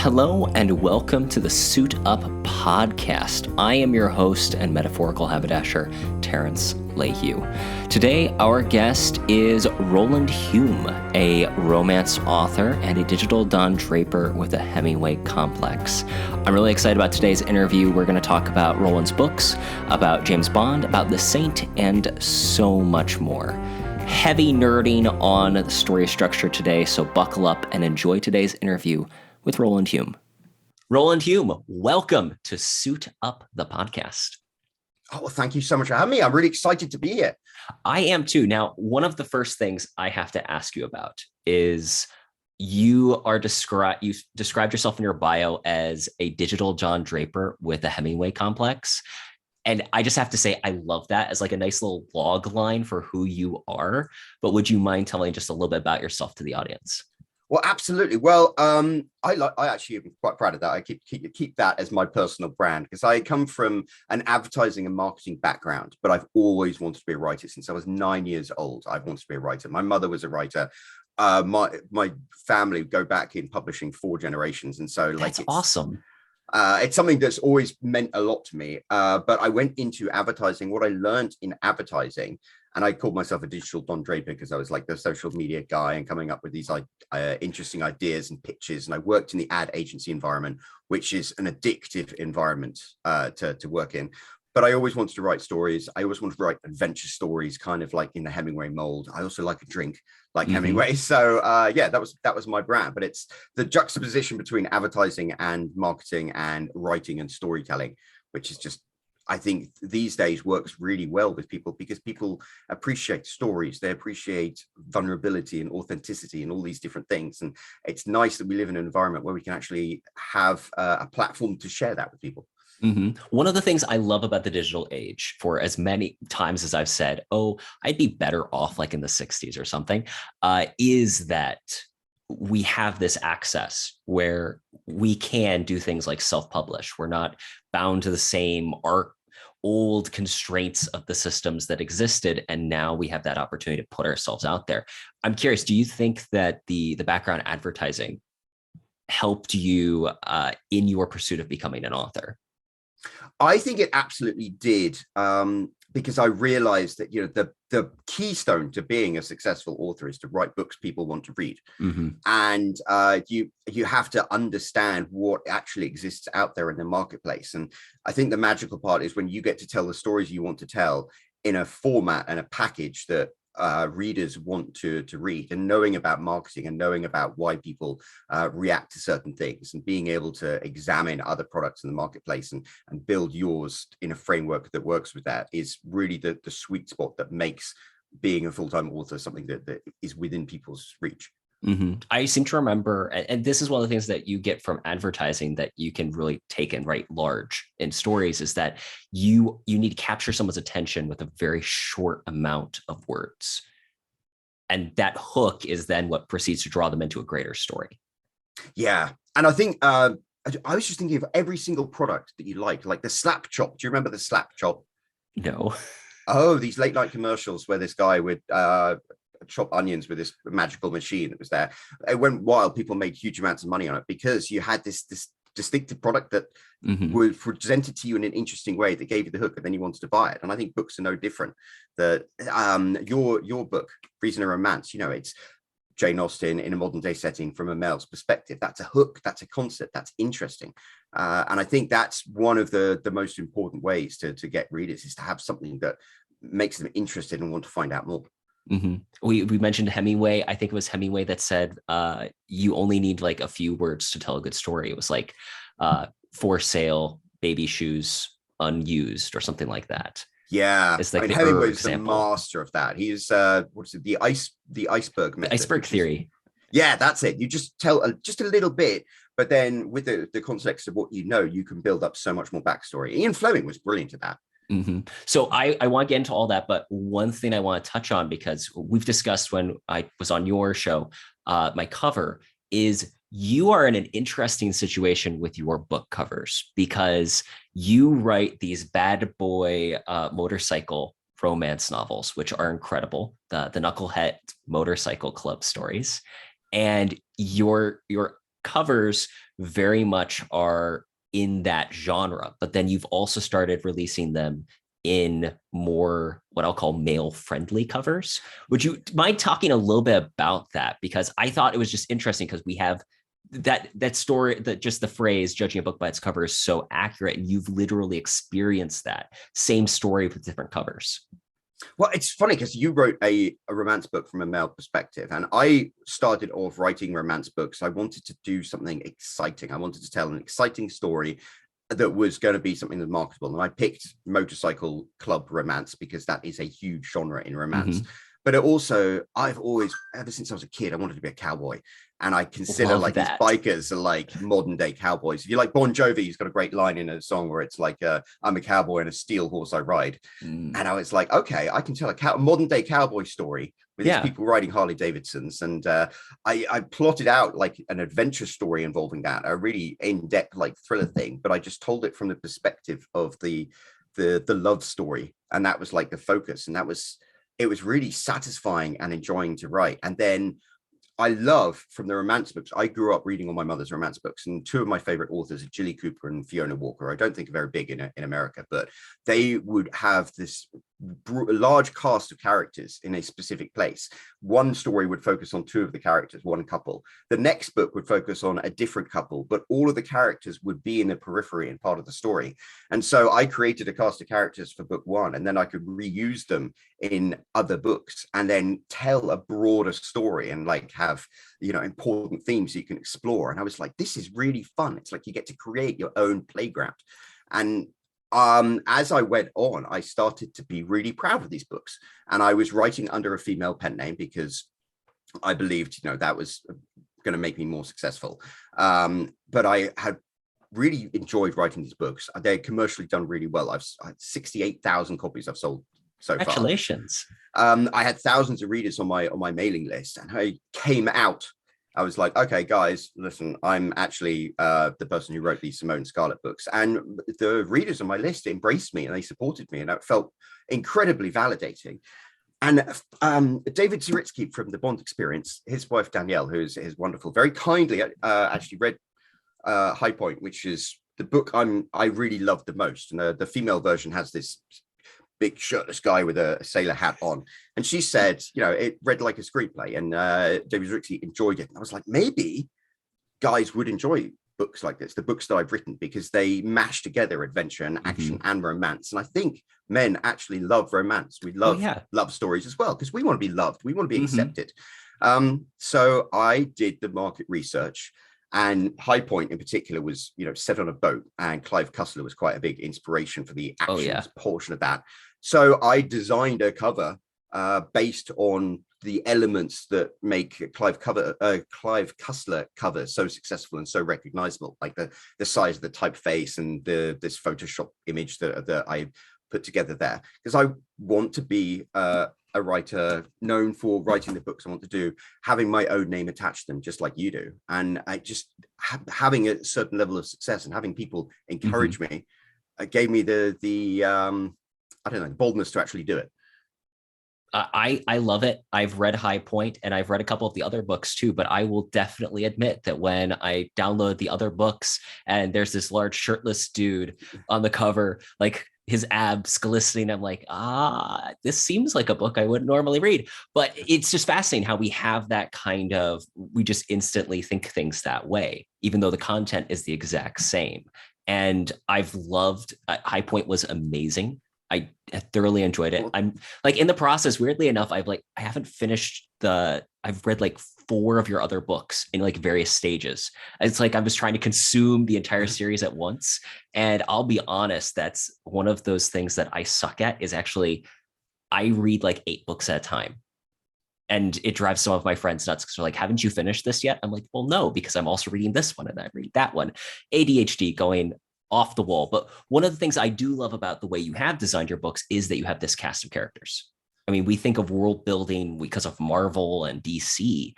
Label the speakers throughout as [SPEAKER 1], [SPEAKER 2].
[SPEAKER 1] Hello and welcome to the Suit Up podcast. I am your host and metaphorical haberdasher, Terrence Lehue. Today, our guest is Roland Hulme, a romance author and a digital Don Draper with the Hemingway Complex. I'm really excited about today's interview. We're going to talk about Roland's books, about James Bond, about The Saint, and so much more. Heavy nerding on the story structure today, so buckle up and enjoy today's interview with Roland Hulme. Roland Hulme, welcome to Suit Up the podcast.
[SPEAKER 2] Oh, well, thank you so much for having me. I'm really excited to be here.
[SPEAKER 1] I am too. Now, one of the first things I have to ask you about is you described yourself in your bio as a digital Don Draper with the Hemingway Complex. And I just have to say, I love that as like a nice little log line for who you are. But would you mind telling just a little bit about yourself to the audience?
[SPEAKER 2] Well, absolutely. Well, I actually am quite proud of that. I keep that as my personal brand because I come from an advertising and marketing background, but I've always wanted to be a writer since I was 9 years old. I've wanted to be a writer. My mother was a writer. My family go back in publishing 4 generations, and so
[SPEAKER 1] it's awesome.
[SPEAKER 2] It's something that's always meant a lot to me. But I went into advertising. What I learned in advertising. And I called myself a digital Don Draper because I was like the social media guy and coming up with these interesting ideas and pitches. And I worked in the ad agency environment, which is an addictive environment to work in. But I always wanted to write stories. I always wanted to write adventure stories, kind of like in the Hemingway mold. I also like a drink like Hemingway. So that was my brand. But it's the juxtaposition between advertising and marketing and writing and storytelling, which is just, I think these days works really well with people because people appreciate stories. They appreciate vulnerability and authenticity and all these different things. And it's nice that we live in an environment where we can actually have a platform to share that with people.
[SPEAKER 1] Mm-hmm. One of the things I love about the digital age, for as many times as I've said, oh, I'd be better off like in the 60s or something, is that we have this access where we can do things like self-publish. We're not bound to the same old constraints of the systems that existed. And now we have that opportunity to put ourselves out there. I'm curious, do you think that the background advertising helped you in your pursuit of becoming an author?
[SPEAKER 2] I think it absolutely did, because I realized that the keystone to being a successful author is to write books people want to read, and you have to understand what actually exists out there in the marketplace. And I think the magical part is when you get to tell the stories you want to tell in a format and a package that readers want to read, and knowing about marketing and knowing about why people react to certain things and being able to examine other products in the marketplace and build yours in a framework that works with that is really the sweet spot that makes being a full-time author something that is within people's reach.
[SPEAKER 1] I seem to remember, and this is one of the things that you get from advertising that you can really take and write large in stories, is that you need to capture someone's attention with a very short amount of words. And that hook is then what proceeds to draw them into a greater story.
[SPEAKER 2] Yeah. And I think I was just thinking of every single product that you like the Slap Chop. Do you remember the Slap Chop?
[SPEAKER 1] No.
[SPEAKER 2] Oh, these late night commercials where this guy would chop onions with this magical machine that was there. It went wild. People made huge amounts of money on it because you had this distinctive product that was presented to you in an interesting way that gave you the hook, and then you wanted to buy it. And I think books are no different. That your book, Reason and Romance, it's Jane Austen in a modern day setting from a male's perspective. That's a hook. That's a concept. That's interesting. And I think that's one of the most important ways to get readers is to have something that makes them interested and want to find out more.
[SPEAKER 1] We mentioned Hemingway. I think it was Hemingway that said you only need like a few words to tell a good story. It was like for sale, baby shoes, unused, or something like that.
[SPEAKER 2] Yeah,
[SPEAKER 1] it's like
[SPEAKER 2] Hemingway's the master of that. He's the iceberg method,
[SPEAKER 1] the iceberg theory.
[SPEAKER 2] Yeah, that's it. You just tell just a little bit, but then with the context of what you can build up so much more backstory. Ian Fleming was brilliant at that.
[SPEAKER 1] So I want to get into all that, but one thing I want to touch on, because we've discussed when I was on your show, my cover is you are in an interesting situation with your book covers because you write these bad boy motorcycle romance novels, which are incredible, the Knucklehead Motorcycle Club stories. And your covers very much are in that genre, but then you've also started releasing them in more what I'll call male friendly covers. Would you mind talking a little bit about that? Because I thought it was just interesting because we have that story, that just the phrase judging a book by its cover is so accurate, and you've literally experienced that same story with different covers.
[SPEAKER 2] Well, it's funny because you wrote a romance book from a male perspective, and I started off writing romance books. I wanted to do something exciting. I wanted to tell an exciting story that was going to be something that's marketable. And I picked motorcycle club romance because that is a huge genre in romance.
[SPEAKER 1] Mm-hmm.
[SPEAKER 2] But it also, I've always, ever since I was a kid, I wanted to be a cowboy. And I consider
[SPEAKER 1] Love
[SPEAKER 2] these
[SPEAKER 1] that.
[SPEAKER 2] bikers are like modern day cowboys. If you like Bon Jovi, he's got a great line in a song where it's like, I'm a cowboy and a steel horse I ride. And I was like, okay, I can tell a modern day cowboy story with these people riding Harley Davidsons. And I plotted out like an adventure story involving that, a really in-depth like thriller thing, but I just told it from the perspective of the love story. And that was like the focus. And it was really satisfying and enjoying to write. And then I love from the romance books. I grew up reading all my mother's romance books, and two of my favorite authors are Jilly Cooper and Fiona Walker. I don't think are very big in America, but they would have this large cast of characters in a specific place. One story would focus on two of the characters, one couple. The next book would focus on a different couple, but all of the characters would be in the periphery and part of the story. And so I created a cast of characters for book one, and then I could reuse them in other books and then tell a broader story and like have, you know, important themes you can explore. And I was like, this is really fun. It's like you get to create your own playground. And as I went on, I started to be really proud of these books. And I was writing under a female pen name because I believed, you know, that was going to make me more successful. But I had really enjoyed writing these books. They're commercially done really well. I've 68,000 copies I've sold so far.
[SPEAKER 1] Congratulations.
[SPEAKER 2] I had thousands of readers on my mailing list, and I came out. I was like, okay, guys, listen, I'm actually the person who wrote these Simone Scarlett books. And the readers on my list embraced me and they supported me. And that felt incredibly validating. And David Zaritsky from the Bond Experience, his wife, Danielle, who is wonderful, very kindly actually read High Point, which is the book I really loved the most. And the female version has this big shirtless guy with a sailor hat on, and she said, you know, it read like a screenplay, and David Zaritsky enjoyed it. And I was like, maybe guys would enjoy books like this, the books that I've written, because they mash together adventure and action and romance. And I think men actually love romance. We love love stories as well, because we want to be loved, we want to be accepted. So I did the market research. And High Point in particular was, you know, set on a boat, and Clive Cussler was quite a big inspiration for the action portion of that. So I designed a cover based on the elements that make Clive Cussler cover so successful and so recognizable, like the size of the typeface and this Photoshop image that I put together there, because I want to be a writer known for writing the books I want to do, having my own name attached to them, just like you do. And I just having a certain level of success and having people encourage me gave me the I don't know, boldness to actually do it.
[SPEAKER 1] I love it. I've read High Point and I've read a couple of the other books too, but I will definitely admit that when I download the other books and there's this large shirtless dude on the cover, like his abs glistening, I'm like, this seems like a book I wouldn't normally read. But it's just fascinating how we have that kind of, we just instantly think things that way, even though the content is the exact same. And I've loved, High Point was amazing. I thoroughly enjoyed it. I'm like in the process, weirdly enough, I haven't finished I've read like 4 of your other books in like various stages. It's like I'm just trying to consume the entire series at once. And I'll be honest, that's one of those things that I suck at, is actually I read like 8 books at a time. And it drives some of my friends nuts because they're like, haven't you finished this yet? I'm like, well, no, because I'm also reading this one and I read that one. ADHD going off the wall. But one of the things I do love about the way you have designed your books is that you have this cast of characters. I mean, we think of world building because of Marvel and DC,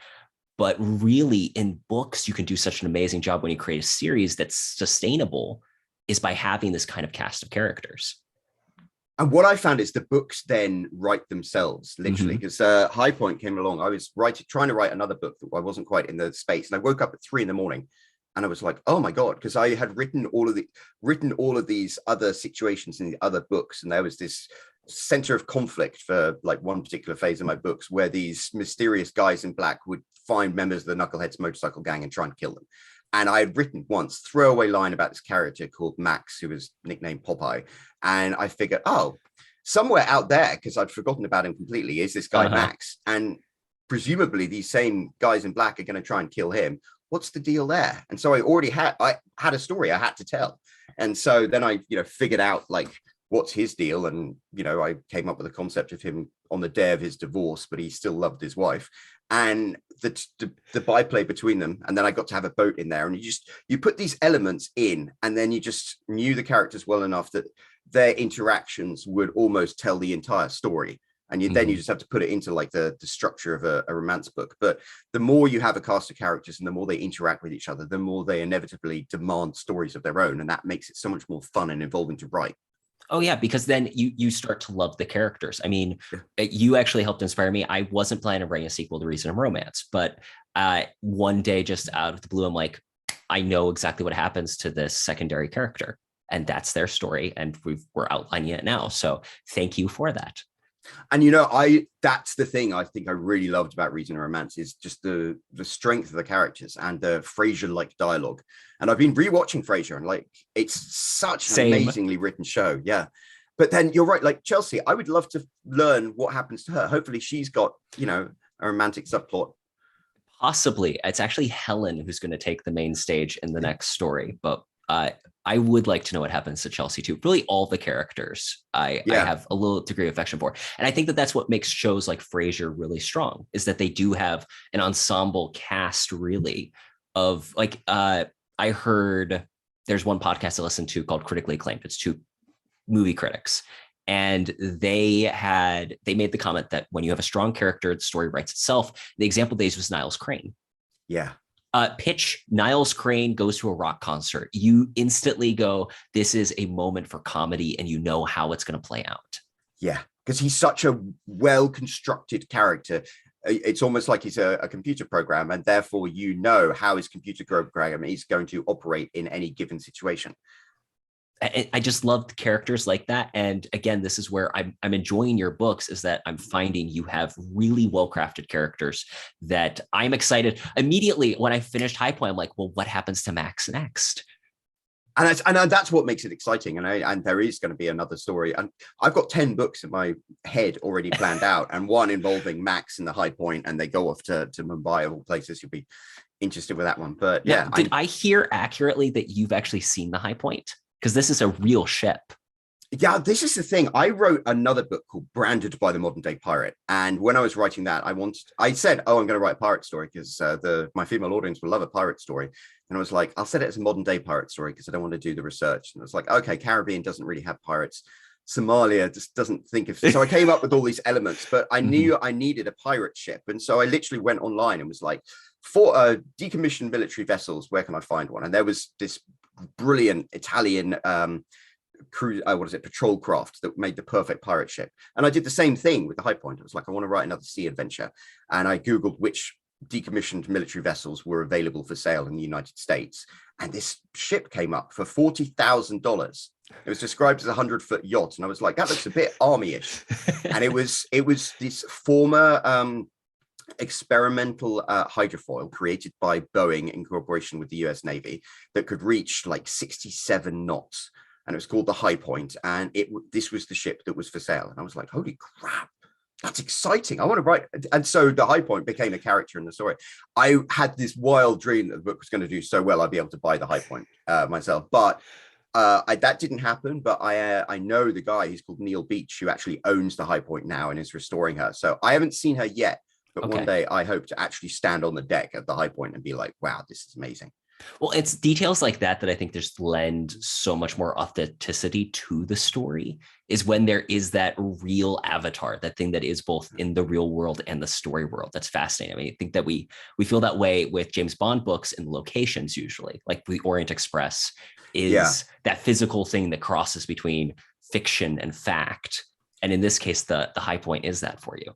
[SPEAKER 1] but really in books, you can do such an amazing job when you create a series that's sustainable, is by having this kind of cast of characters.
[SPEAKER 2] And what I found is the books then write themselves, literally, because High Point came along. I was trying to write another book that I wasn't quite in the space. And I woke up at 3 a.m. and I was like, oh my God, because I had written all of these other situations in the other books. And there was this center of conflict for like one particular phase of my books where these mysterious guys in black would find members of the Knuckleheads motorcycle gang and try and kill them. And I had written once throwaway line about this character called Max, who was nicknamed Popeye. And I figured, oh, somewhere out there, because I'd forgotten about him completely, is this guy Max. And presumably these same guys in black are going to try and kill him. What's the deal there? And so I had a story I had to tell. And so then I, figured out like, what's his deal? And, I came up with a concept of him on the day of his divorce, but he still loved his wife. And the byplay between them, and then I got to have a boat in there, and you put these elements in, and then you just knew the characters well enough that their interactions would almost tell the entire story, and then you just have to put it into like the structure of a romance book. But the more you have a cast of characters and the more they interact with each other, the more they inevitably demand stories of their own, and that makes it so much more fun and involving to write.
[SPEAKER 1] Oh yeah, because then you start to love the characters. I mean, you actually helped inspire me. I wasn't planning on writing a sequel to Reason and Romance, but one day, just out of the blue, I'm like, I know exactly what happens to this secondary character, and that's their story, and we're outlining it now. So thank you for that.
[SPEAKER 2] And that's the thing I think I really loved about Reason and Romance is just the strength of the characters and the Frasier-like dialogue. And I've been rewatching Frasier, and like it's such an amazingly written show. Yeah. But then you're right, like Chelsea, I would love to learn what happens to her. Hopefully she's got, a romantic subplot.
[SPEAKER 1] Possibly. It's actually Helen who's going to take the main stage in the next story, but I would like to know what happens to Chelsea too. Really, all the characters I have a little degree of affection for. And I think that that's what makes shows like Frasier really strong, is that they do have an ensemble cast really of like, I heard there's one podcast I listened to called Critically Acclaimed. It's 2 movie critics. And they made the comment that when you have a strong character, the story writes itself. The example they used was Niles Crane.
[SPEAKER 2] Yeah.
[SPEAKER 1] Pitch Niles Crane goes to a rock concert. You instantly go, this is a moment for comedy, and you know how it's going to play out.
[SPEAKER 2] Yeah, because he's such a well-constructed character. It's almost like he's a computer program, and therefore how his computer program is going to operate in any given situation.
[SPEAKER 1] I just loved characters like that. And again, this is where I'm enjoying your books, is that I'm finding you have really well-crafted characters that I'm excited. Immediately when I finished High Point, I'm like, well, what happens to Max next?
[SPEAKER 2] And that's what makes it exciting. And there is going to be another story. And I've got 10 books in my head already planned out, and one involving Max in the High Point, and they go off to Mumbai, of all places. You'll be interested with that one. But yeah.
[SPEAKER 1] Did I hear accurately that you've actually seen the High Point? Because this is a real ship.
[SPEAKER 2] Yeah, this is the thing. I wrote another book called Branded by the Modern Day Pirate. And when I was writing that, I said, I'm going to write a pirate story because my female audience will love a pirate story. And I was like, I'll set it as a modern day pirate story because I don't want to do the research. And I was like, okay, Caribbean doesn't really have pirates. Somalia just doesn't think of. So I came up with all these elements, but I knew I needed a pirate ship. And so I literally went online and was like, for decommissioned military vessels, where can I find one? And there was this brilliant Italian patrol craft that made the perfect pirate ship. And I did the same thing with the High Point. I was like, I want to write another sea adventure. And I Googled which decommissioned military vessels were available for sale in the United States. And this ship came up for $40,000. It was described as a 100-foot yacht. And I was like, that looks a bit army-ish. And it was this former experimental hydrofoil created by Boeing in cooperation with the US Navy that could reach like 67 knots, and it was called the High Point, and this was the ship that was for sale. And I was like, holy crap, that's exciting, I want to write. And so the High Point became a character in the story. I had this wild dream that the book was going to do so well I'd be able to buy the High Point myself, but that didn't happen. But I know the guy, he's called Neil Beach, who actually owns the High Point now and is restoring her. So I haven't seen her yet. But one day I hope to actually stand on the deck at the High Point and be like, wow, this is amazing.
[SPEAKER 1] Well, it's details like that I think just lend so much more authenticity to the story, is when there is that real avatar, that thing that is both in the real world and the story world. That's fascinating. I mean, I think that we feel that way with James Bond books and locations usually, like the Orient Express is that physical thing that crosses between fiction and fact. And in this case, the high point is that for you.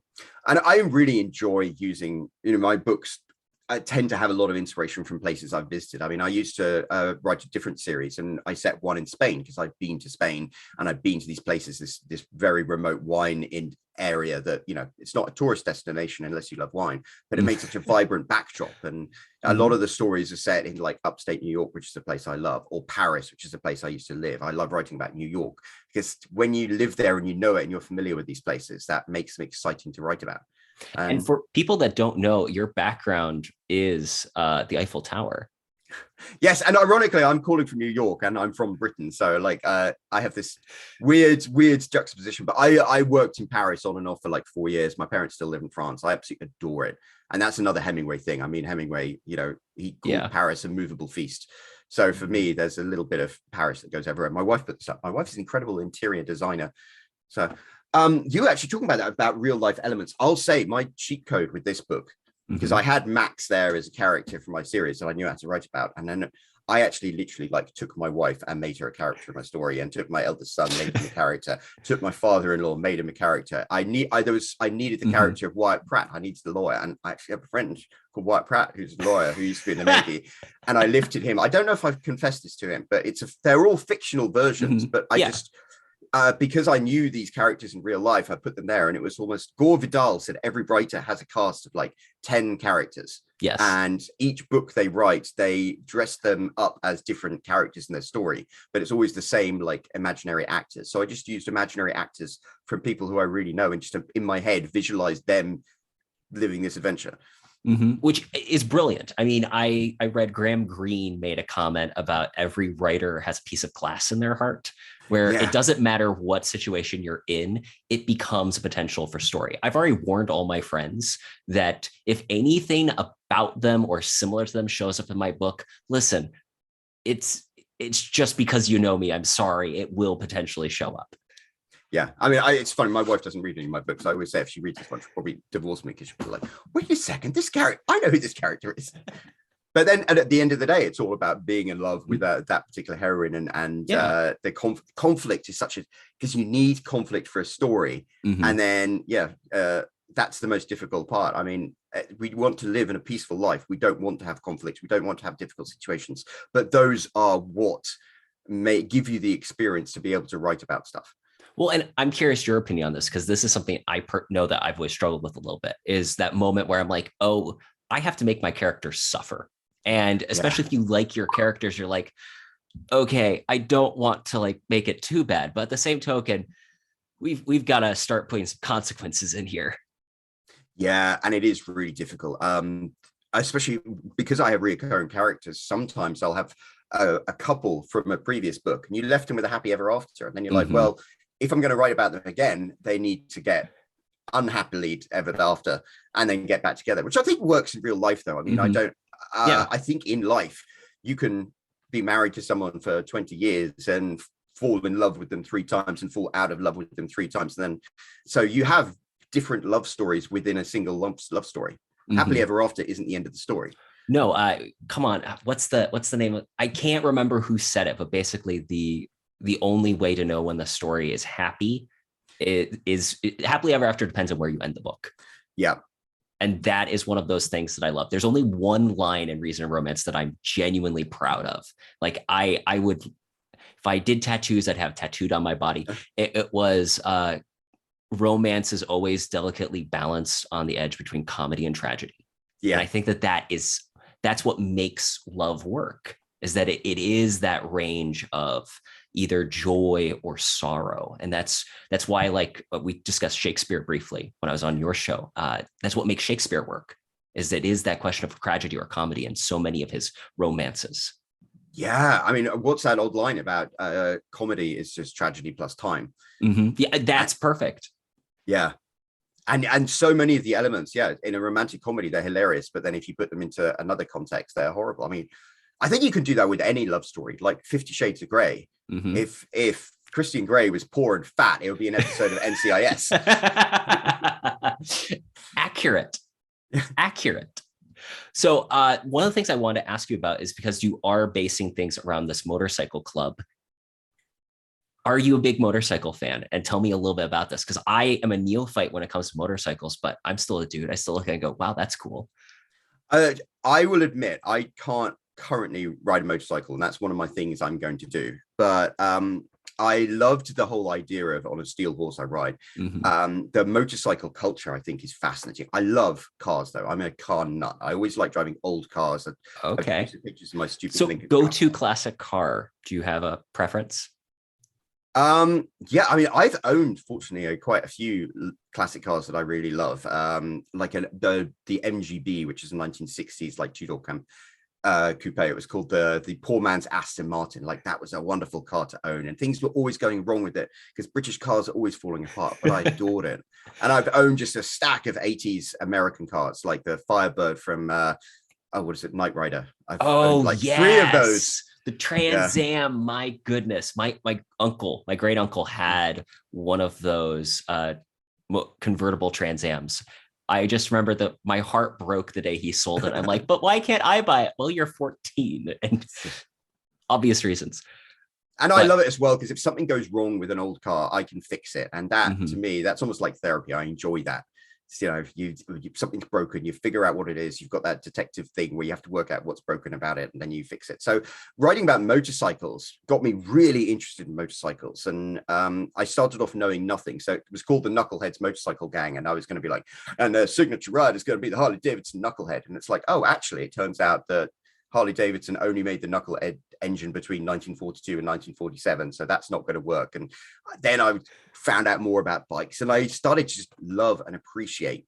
[SPEAKER 2] And I really enjoy using, my books. I tend to have a lot of inspiration from places I've visited. I mean, I used to write a different series, and I set one in Spain because I've been to Spain and I've been to these places, this very remote wine in area that, it's not a tourist destination unless you love wine, but it makes such a vibrant backdrop. And a lot of the stories are set in like upstate New York, which is a place I love, or Paris, which is a place I used to live. I love writing about New York because when you live there and you know it and you're familiar with these places, that makes them exciting to write about.
[SPEAKER 1] And for people that don't know, your background is the Eiffel Tower.
[SPEAKER 2] Yes, and ironically, I'm calling from New York, and I'm from Britain, so like I have this weird juxtaposition. But I worked in Paris on and off for like 4 years. My parents still live in France. I absolutely adore it, and that's another Hemingway thing. I mean, Hemingway, he called Paris a movable feast. So for me, there's a little bit of Paris that goes everywhere. My wife put this up. My wife is an incredible interior designer, so. You were actually talking about that, about real life elements. I'll say my cheat code with this book, because I had Max there as a character for my series that I knew how to write about. And then I actually literally like took my wife and made her a character in my story, and took my eldest son, made him a character, took my father-in-law, made him a character. I needed the character of Wyatt Pratt. I needed the lawyer. And I actually have a friend called Wyatt Pratt, who's a lawyer who used to be in the Navy. And I lifted him. I don't know if I've confessed this to him, but they're all fictional versions, but because I knew these characters in real life, I put them there, and it was almost Gore Vidal said every writer has a cast of like 10 characters.
[SPEAKER 1] Yes.
[SPEAKER 2] And each book they write, they dress them up as different characters in their story, but it's always the same like imaginary actors. So I just used imaginary actors from people who I really know, and just in my head visualize them living this adventure.
[SPEAKER 1] Which is brilliant. I mean, I read Graham Greene made a comment about every writer has a piece of glass in their heart, where it doesn't matter what situation you're in, it becomes a potential for story. I've already warned all my friends that if anything about them or similar to them shows up in my book, listen, it's just because you know me. I'm sorry, it will potentially show up.
[SPEAKER 2] Yeah, I mean, it's funny. My wife doesn't read any of my books. I always say if she reads this one, she'll probably divorce me, because she'll be like, "Wait a second, this character, I know who this character is." But then, and at the end of the day, it's all about being in love with that particular heroine, and the conflict is because you need conflict for a story, and then that's the most difficult part. I mean, we want to live in a peaceful life. We don't want to have conflict. We don't want to have difficult situations. But those are what may give you the experience to be able to write about stuff.
[SPEAKER 1] Well, and I'm curious your opinion on this, because this is something I know that I've always struggled with a little bit, is that moment where I'm like, oh, I have to make my character suffer. And especially if you like your characters, you're like, okay, I don't want to like make it too bad. But at the same token, we've got to start putting some consequences in here.
[SPEAKER 2] Yeah, and it is really difficult. Especially because I have reoccurring characters. Sometimes I'll have a couple from a previous book, and you left them with a happy ever after. And then you're like, well, if I'm going to write about them again, they need to get unhappily ever after and then get back together, which I think works in real life, though. I mean, I think in life, you can be married to someone for 20 years and fall in love with them 3 times and fall out of love with them 3 times. And then, so you have different love stories within a single love story. Happily ever after isn't the end of the story.
[SPEAKER 1] No, come on. What's the name of, I can't remember who said it, but basically the only way to know when the story is happy is happily ever after depends on where you end the book.
[SPEAKER 2] Yeah.
[SPEAKER 1] And that is one of those things that I love. There's only one line in Reason and Romance that I'm genuinely proud of. Like I would, if I did tattoos, I'd have tattooed on my body. It was romance is always delicately balanced on the edge between comedy and tragedy. Yeah. And I think that's what makes love work, is that it is that range of either joy or sorrow. And that's why, like we discussed Shakespeare briefly when I was on your show. That's what makes Shakespeare work, is that question of tragedy or comedy in so many of his romances.
[SPEAKER 2] Yeah, I mean, what's that old line about comedy is just tragedy plus time?
[SPEAKER 1] Yeah, that's perfect.
[SPEAKER 2] Yeah. And so many of the elements, in a romantic comedy, they're hilarious. But then if you put them into another context, they're horrible. I mean, I think you can do that with any love story, like 50 Shades of Grey. If Christian Grey was poor and fat, it would be an episode of NCIS.
[SPEAKER 1] Accurate. So one of the things I wanted to ask you about is, because you are basing things around this motorcycle club, are you a big motorcycle fan? And tell me a little bit about this, because I am a neophyte when it comes to motorcycles, but I'm still a dude. I still look and go, wow, that's cool.
[SPEAKER 2] I will admit I can't currently ride a motorcycle, and that's one of my things I'm going to do. But I loved the whole idea of on a steel horse I ride. The motorcycle culture I think is fascinating. I love cars though. I'm a car nut. I always like driving old cars.
[SPEAKER 1] Okay.
[SPEAKER 2] I've pictures of my stupid
[SPEAKER 1] So
[SPEAKER 2] Lincoln
[SPEAKER 1] go-to
[SPEAKER 2] car.
[SPEAKER 1] classic car. Do you have a preference?
[SPEAKER 2] Yeah, I mean, I've owned fortunately quite a few classic cars that I really love. Like the MGB, which is a 1960s like two-door coupe. It was called the poor man's Aston Martin. Like that was a wonderful car to own, and things were always going wrong with it because British cars are always falling apart, but I adored it. And I've owned just a stack of 80s American cars, like the Firebird from what is it, Knight Rider. I've owned like
[SPEAKER 1] yes.
[SPEAKER 2] 3 of those.
[SPEAKER 1] The Trans Am, my goodness. My great uncle had one of those convertible Trans Ams. I just remember that my heart broke the day he sold it. I'm like, but why can't I buy it? Well, you're 14, and obvious reasons.
[SPEAKER 2] And I love it as well, because if something goes wrong with an old car, I can fix it. And that to me, that's almost like therapy. I enjoy that. You know, something's broken, you figure out what it is. You've got that detective thing where you have to work out what's broken about it, and then you fix it. So writing about motorcycles got me really interested in motorcycles. And I started off knowing nothing. So it was called the Knuckleheads Motorcycle Gang. And I was going to be like, and the signature ride is going to be the Harley Davidson Knucklehead. And it's like, oh, actually, it turns out that Harley Davidson only made the Knucklehead engine between 1942 and 1947, so that's not going to work. And then I found out more about bikes, and I started to just love and appreciate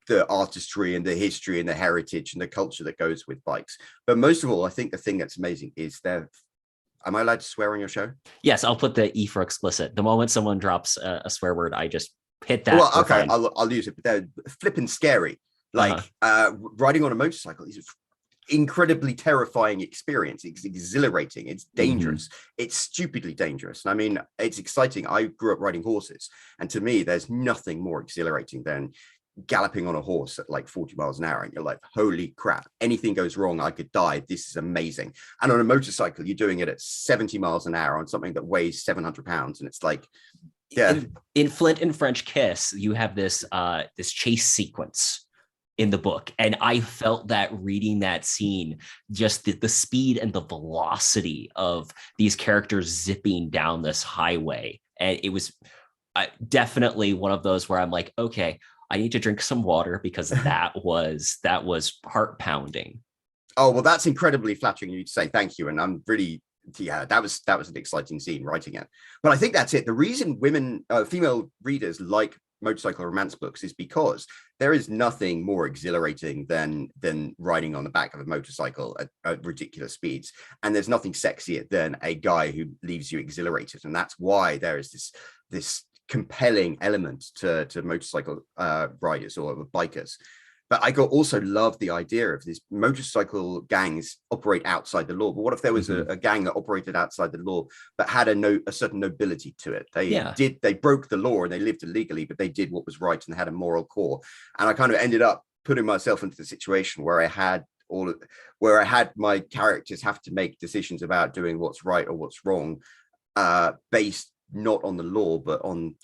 [SPEAKER 2] the artistry and the history and the heritage and the culture that goes with bikes. But most of all, I think the thing that's amazing is am I allowed to swear on your show?
[SPEAKER 1] Yes, I'll put the E for explicit. The moment someone drops a swear word, I just hit that.
[SPEAKER 2] Well, okay, I'll use it, but they're flipping scary. Like riding on a motorcycle is incredibly terrifying experience. It's exhilarating, it's dangerous, it's stupidly dangerous. And I mean, it's exciting. I grew up riding horses, and to me there's nothing more exhilarating than galloping on a horse at like 40 miles an hour, and you're like, holy crap, anything goes wrong, I could die, this is amazing. And on a motorcycle, you're doing it at 70 miles an hour on something that weighs 700 pounds, and it's like, yeah.
[SPEAKER 1] In Flint and French Kiss, you have this chase sequence in the book, and I felt that reading that scene, just the speed and the velocity of these characters zipping down this highway. And it was definitely one of those where I'm like, okay, I need to drink some water, because that was heart pounding.
[SPEAKER 2] Oh, well, that's incredibly flattering of you to say. Thank you. And I'm really, that was an exciting scene writing it. But I think that's it. The reason female readers like motorcycle romance books is because there is nothing more exhilarating than riding on the back of a motorcycle at ridiculous speeds, and there's nothing sexier than a guy who leaves you exhilarated. And that's why there is this compelling element to motorcycle riders or bikers. But I also love the idea of these motorcycle gangs operate outside the law. But what if there was a gang that operated outside the law but had a certain nobility to it? They broke the law and they lived illegally, but they did what was right and they had a moral core. And I kind of ended up putting myself into the situation where I had my characters have to make decisions about doing what's right or what's wrong, based not on the law, but on,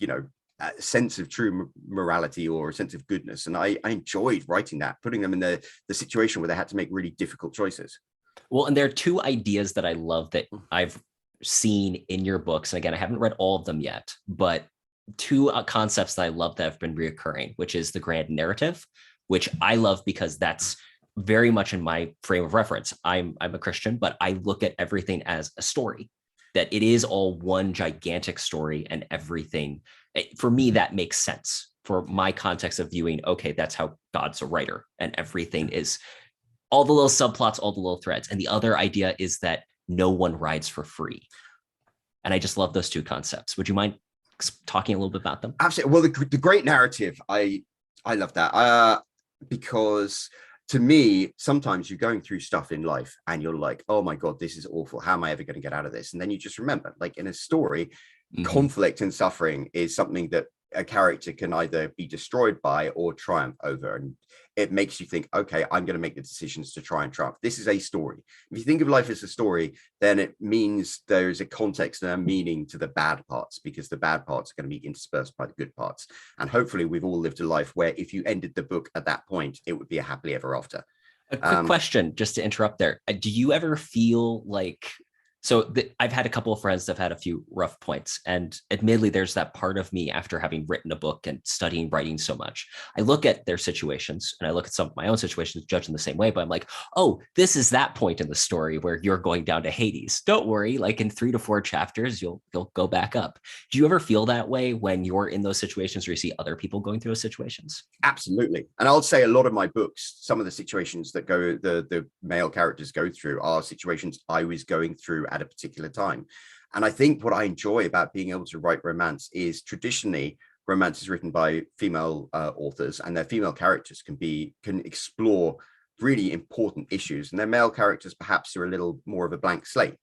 [SPEAKER 2] a sense of true morality or a sense of goodness. And I enjoyed writing that, putting them in the situation where they had to make really difficult choices.
[SPEAKER 1] Well, and there are 2 ideas that I love that I've seen in your books. And again, I haven't read all of them yet, but 2 concepts that I love that have been reoccurring, which is the grand narrative, which I love because that's very much in my frame of reference. I'm a Christian, but I look at everything as a story, that it is all one gigantic story, and everything, for me, that makes sense for my context of viewing. Okay, that's how God's a writer, and everything is all the little subplots, all the little threads. And the other idea is that no one rides for free. And I just love those 2 concepts. Would you mind talking a little bit about them?
[SPEAKER 2] Absolutely. Well, the great narrative, I love that, because to me, sometimes you're going through stuff in life and you're like, oh my God, this is awful. How am I ever going to get out of this? And then you just remember, like in a story, conflict and suffering is something that a character can either be destroyed by or triumph over. And it makes you think, okay, I'm going to make the decisions to try and triumph. This is a story. If you think of life as a story, then it means there's a context and a meaning to the bad parts, because the bad parts are going to be interspersed by the good parts. And hopefully we've all lived a life where if you ended the book at that point, it would be a happily ever after.
[SPEAKER 1] A quick question, just to interrupt there. Do you ever feel like, I've had a couple of friends that have had a few rough points, and admittedly, there's that part of me after having written a book and studying writing so much. I look at their situations and I look at some of my own situations, judge them the same way, but I'm like, oh, this is that point in the story where you're going down to Hades. Don't worry, like in 3 to 4 chapters, you'll go back up. Do you ever feel that way when you're in those situations or you see other people going through those situations?
[SPEAKER 2] Absolutely. And I'll say a lot of my books, some of the situations that the male characters go through are situations I was going through at a particular time. And I think what I enjoy about being able to write romance is traditionally romance is written by female authors, and their female characters can explore really important issues, and their male characters perhaps are a little more of a blank slate.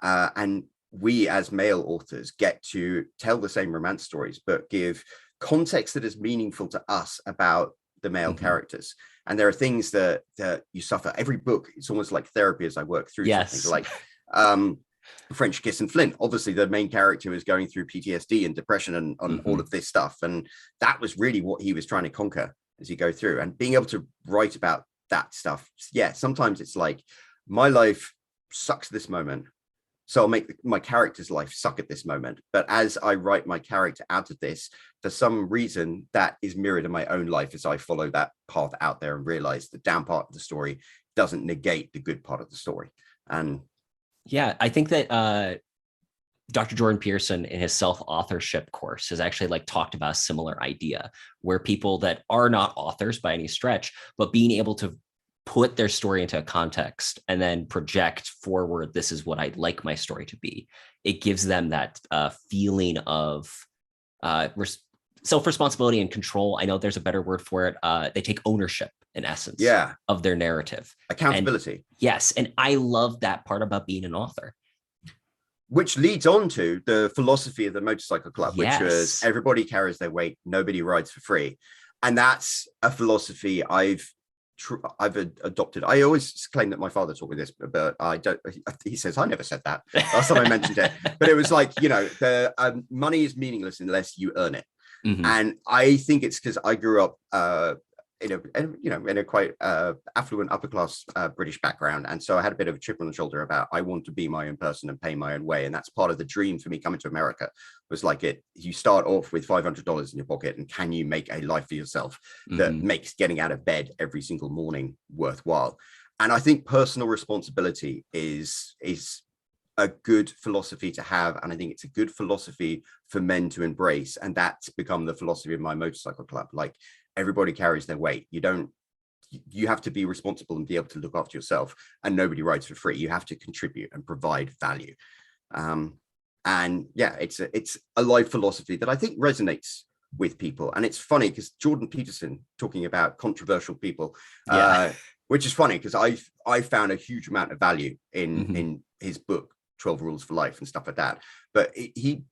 [SPEAKER 2] And we as male authors get to tell the same romance stories, but give context that is meaningful to us about the male characters. And there are things that you suffer. Every book, it's almost like therapy as I work through something. Like French Kiss and Flint, obviously the main character is going through PTSD and depression and all of this stuff, and that was really what he was trying to conquer as you go through. And being able to write about that stuff, sometimes it's like, my life sucks this moment, so I'll make my character's life suck at this moment. But as I write my character out of this, for some reason, that is mirrored in my own life as I follow that path out there and realize the down part of the story doesn't negate the good part of the story. And
[SPEAKER 1] yeah, I think that Dr. Jordan Peterson in his self-authorship course has actually talked about a similar idea, where people that are not authors by any stretch, but being able to put their story into a context and then project forward, this is what I'd like my story to be. It gives them that feeling of self-responsibility and control. I know there's a better word for it. They take ownership, in essence, of their narrative.
[SPEAKER 2] Accountability.
[SPEAKER 1] And, yes. And I love that part about being an author.
[SPEAKER 2] Which leads on to the philosophy of the Motorcycle Club, which was everybody carries their weight, nobody rides for free. And that's a philosophy I've adopted. I always claim that my father taught me this, but I don't. He says I never said that. Last time I mentioned it, but it was like, the money is meaningless unless you earn it. And I think it's because I grew up in a quite affluent upper class British background, and so I had a bit of a chip on the shoulder about I want to be my own person and pay my own way. And that's part of the dream for me coming to America, was like, you start off with $500 in your pocket, and can you make a life for yourself that makes getting out of bed every single morning worthwhile? And I think personal responsibility is a good philosophy to have, and I think it's a good philosophy for men to embrace. And that's become the philosophy of my Motorcycle Club. Like, everybody carries their weight. You have to be responsible and be able to look after yourself, and nobody rides for free. You have to contribute and provide value. And yeah, it's a life philosophy that I think resonates with people. And it's funny because Jordan Peterson, talking about controversial people, which is funny because I found a huge amount of value in his book 12 Rules for Life and stuff like that. But he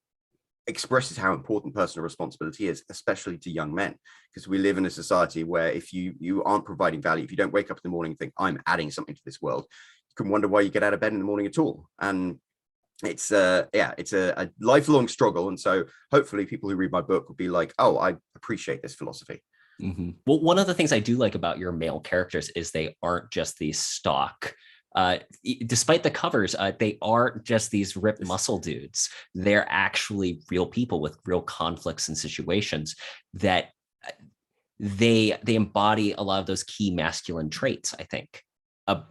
[SPEAKER 2] expresses how important personal responsibility is, especially to young men, because we live in a society where if you aren't providing value, if you don't wake up in the morning and think I'm adding something to this world, you can wonder why you get out of bed in the morning at all. And it's a lifelong struggle. And so hopefully people who read my book will be like, oh, I appreciate this philosophy.
[SPEAKER 1] Well, one of the things I do like about your male characters is they aren't just these stock, despite the covers, they aren't just these ripped muscle dudes. They're actually real people with real conflicts and situations that they embody a lot of those key masculine traits, I think,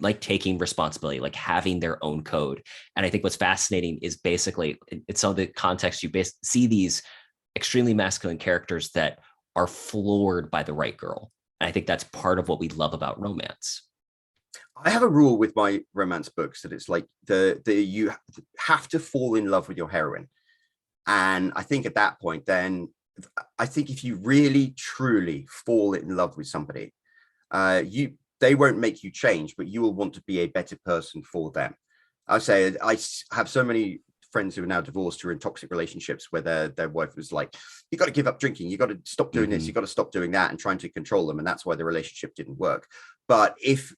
[SPEAKER 1] like taking responsibility, like having their own code. And I think what's fascinating is basically it's some of the context you see these extremely masculine characters that are floored by the right girl. And I think that's part of what we love about romance.
[SPEAKER 2] I have a rule with my romance books that it's like you have to fall in love with your heroine. And I think at that point, then I think if you really truly fall in love with somebody, they won't make you change, but you will want to be a better person for them. I say I have so many friends who are now divorced, who are in toxic relationships where their wife was like, you got to give up drinking, you got to stop doing this, you got to stop doing that, and trying to control them. And that's why the relationship didn't work. But if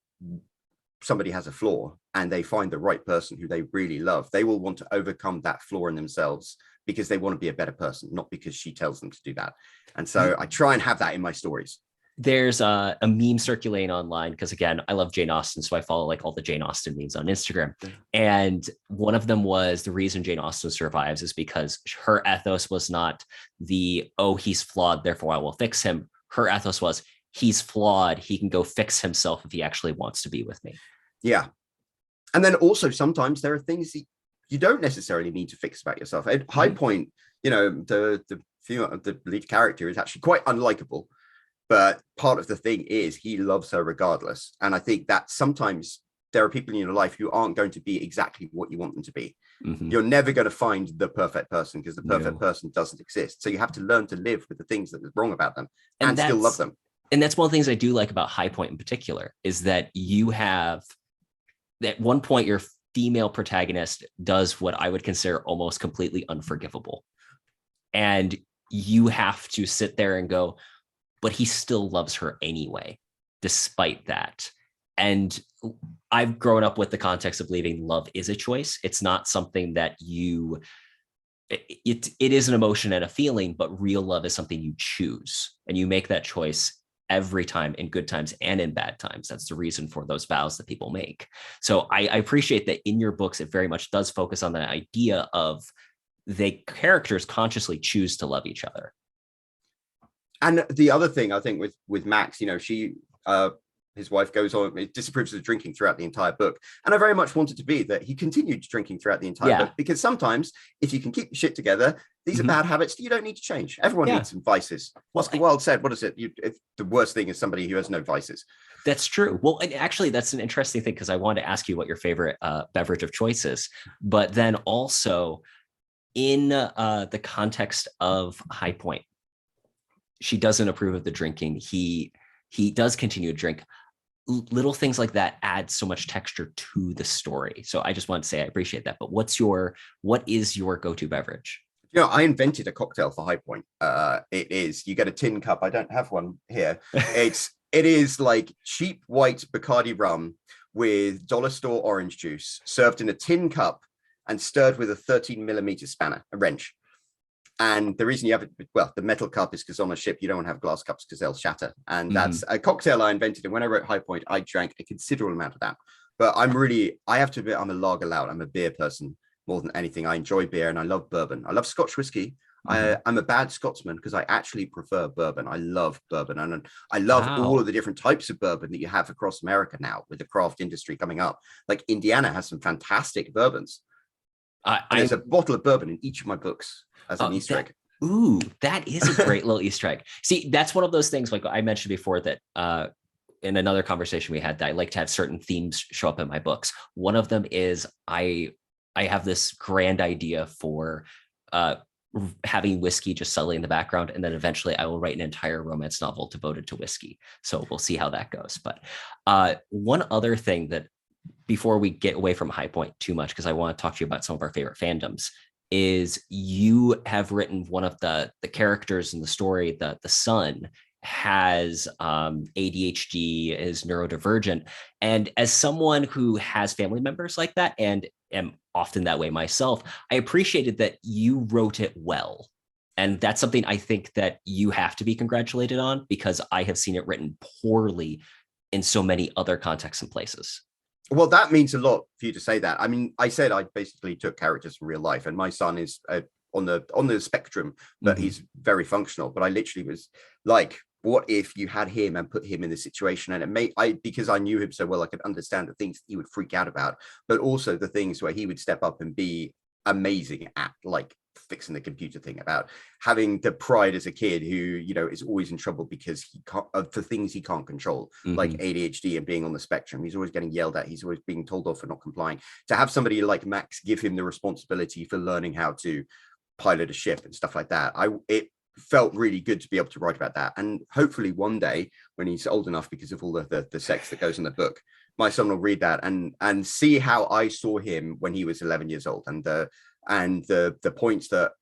[SPEAKER 2] somebody has a flaw and they find the right person who they really love, they will want to overcome that flaw in themselves because they want to be a better person, not because she tells them to do that. And so I try and have that in my stories.
[SPEAKER 1] There's a meme circulating online because, again, I love Jane Austen, so I follow like all the Jane Austen memes on Instagram. And one of them was, the reason Jane Austen survives is because her ethos was not the, oh, he's flawed, therefore I will fix him. Her ethos was, he's flawed, he can go fix himself if he actually wants to be with me.
[SPEAKER 2] Yeah. And then also sometimes there are things that you don't necessarily need to fix about yourself. At High Point, you know, the lead character is actually quite unlikable. But part of the thing is he loves her regardless. And I think that sometimes there are people in your life who aren't going to be exactly what you want them to be. You're never going to find the perfect person because the perfect person doesn't exist. So you have to learn to live with the things that are wrong about them and still love them.
[SPEAKER 1] And that's one of the things I do like about High Point in particular, is that you have, at one point, your female protagonist does what I would consider almost completely unforgivable. And you have to sit there and go, but he still loves her anyway, despite that. And I've grown up with the context of believing love is a choice. It's not something that it is an emotion and a feeling, but real love is something you choose. And you make that choice every time, in good times and in bad times. That's the reason for those vows that people make. So I appreciate that in your books, it very much does focus on the idea of the characters consciously choose to love each other.
[SPEAKER 2] And the other thing I think with Max, you know, his wife goes on, disapproves of drinking throughout the entire book. And I very much wanted to be that he continued drinking throughout the entire book, because sometimes if you can keep your shit together, these are bad habits that you don't need to change. Everyone needs some vices. Oscar Wilde said, what is it? The worst thing is somebody who has no vices. That's
[SPEAKER 1] true. Well, and actually, that's an interesting thing, because I wanted to ask you what your favorite beverage of choice is. But then also in the context of High Point, she doesn't approve of the drinking. He does continue to drink. Little things like that add so much texture to the story. So I just want to say I appreciate that. But what is your go-to beverage?
[SPEAKER 2] You know, I invented a cocktail for High Point. You get a tin cup. I don't have one here. It is like cheap white Bacardi rum with dollar store orange juice served in a tin cup and stirred with a 13mm spanner, a wrench. And the reason you have it, well, the metal cup is because on a ship, you don't want to have glass cups because they'll shatter. And that's a cocktail I invented. And when I wrote High Point, I drank a considerable amount of that. But I have to admit, I'm a lager lout. I'm a beer person more than anything. I enjoy beer and I love bourbon. I love Scotch whiskey. I'm a bad Scotsman because I actually prefer bourbon. I love bourbon. And I love all of the different types of bourbon that you have across America now with the craft industry coming up. Like Indiana has some fantastic bourbons. There's a bottle of bourbon in each of my books as an Easter egg.
[SPEAKER 1] Ooh, that is a great little Easter egg. See, that's one of those things, like I mentioned before, that in another conversation we had, that I like to have certain themes show up in my books. One of them is I have this grand idea for having whiskey just subtly in the background, and then eventually I will write an entire romance novel devoted to whiskey. So we'll see how that goes. But one other thing that, before we get away from High Point too much, because I want to talk to you about some of our favorite fandoms, is you have written one of the characters in the story, the son has ADHD, is neurodivergent. And as someone who has family members like that, and am often that way myself, I appreciated that you wrote it well. And that's something I think that you have to be congratulated on, because I have seen it written poorly in so many other contexts and places.
[SPEAKER 2] Well, that means a lot for you to say that. I mean, I said I basically took characters from real life, and my son is on the spectrum, but he's very functional. But I literally was like, what if you had him and put him in the situation? And because I knew him so well, I could understand the things he would freak out about, but also the things where he would step up and be amazing at, like fixing the computer thing, about having the pride as a kid who, you know, is always in trouble because he can't, for things he can't control, like ADHD and being on the spectrum. He's always getting yelled at. He's always being told off for not complying. To have somebody like Max give him the responsibility for learning how to pilot a ship and stuff like that, it felt really good to be able to write about that. And hopefully one day when he's old enough, because of all the sex that goes in the book, my son will read that and see how I saw him when he was 11 years old, and and the points that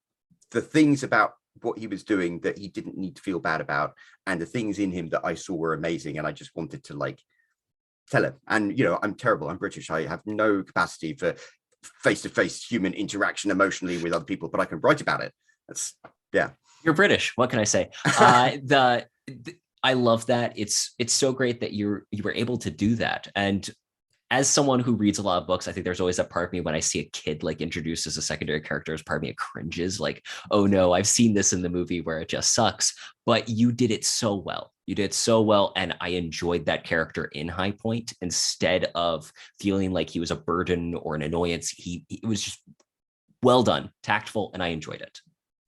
[SPEAKER 2] the things about what he was doing that he didn't need to feel bad about, and the things in him that I saw were amazing, and I just wanted to like tell him. And I'm terrible, I'm British, I have no capacity for face-to-face human interaction emotionally with other people, but I can write about it. That's
[SPEAKER 1] You're British, what can I say? I love that. It's so great that you were able to do that. And as someone who reads a lot of books, I think there's always that part of me when I see a kid like introduced as a secondary character, as part of me it cringes, like, oh no, I've seen this in the movie where it just sucks. But you did it so well. You did so well, and I enjoyed that character in High Point instead of feeling like he was a burden or an annoyance. It was just well done, tactful, and I enjoyed it.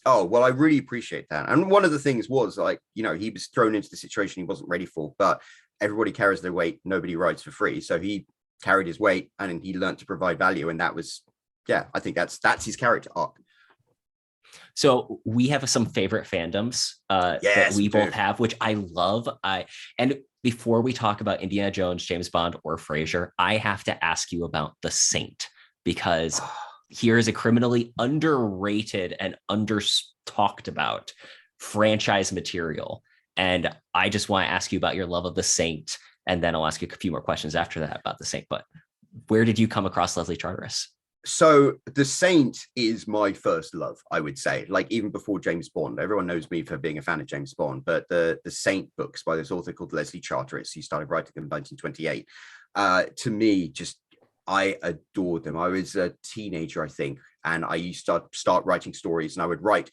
[SPEAKER 2] Oh, well, I really appreciate that. And one of the things was like, he was thrown into the situation he wasn't ready for, but everybody carries their weight. Nobody rides for free. So he carried his weight and he learned to provide value. And that was, I think that's his character arc.
[SPEAKER 1] So we have some favorite fandoms that we both have, which I love. And before we talk about Indiana Jones, James Bond, or Frasier, I have to ask you about The Saint, because here is a criminally underrated and under-talked about franchise material. And I just want to ask you about your love of The Saint, and then I'll ask you a few more questions after that about The Saint. But where did you come across Leslie Charteris?
[SPEAKER 2] So The Saint is my first love, I would say, like even before James Bond. Everyone knows me for being a fan of James Bond, but the Saint books by this author called Leslie Charteris, he started writing them in 1928. To me, I adored them. I was a teenager, I think, and I used to start writing stories, and I would write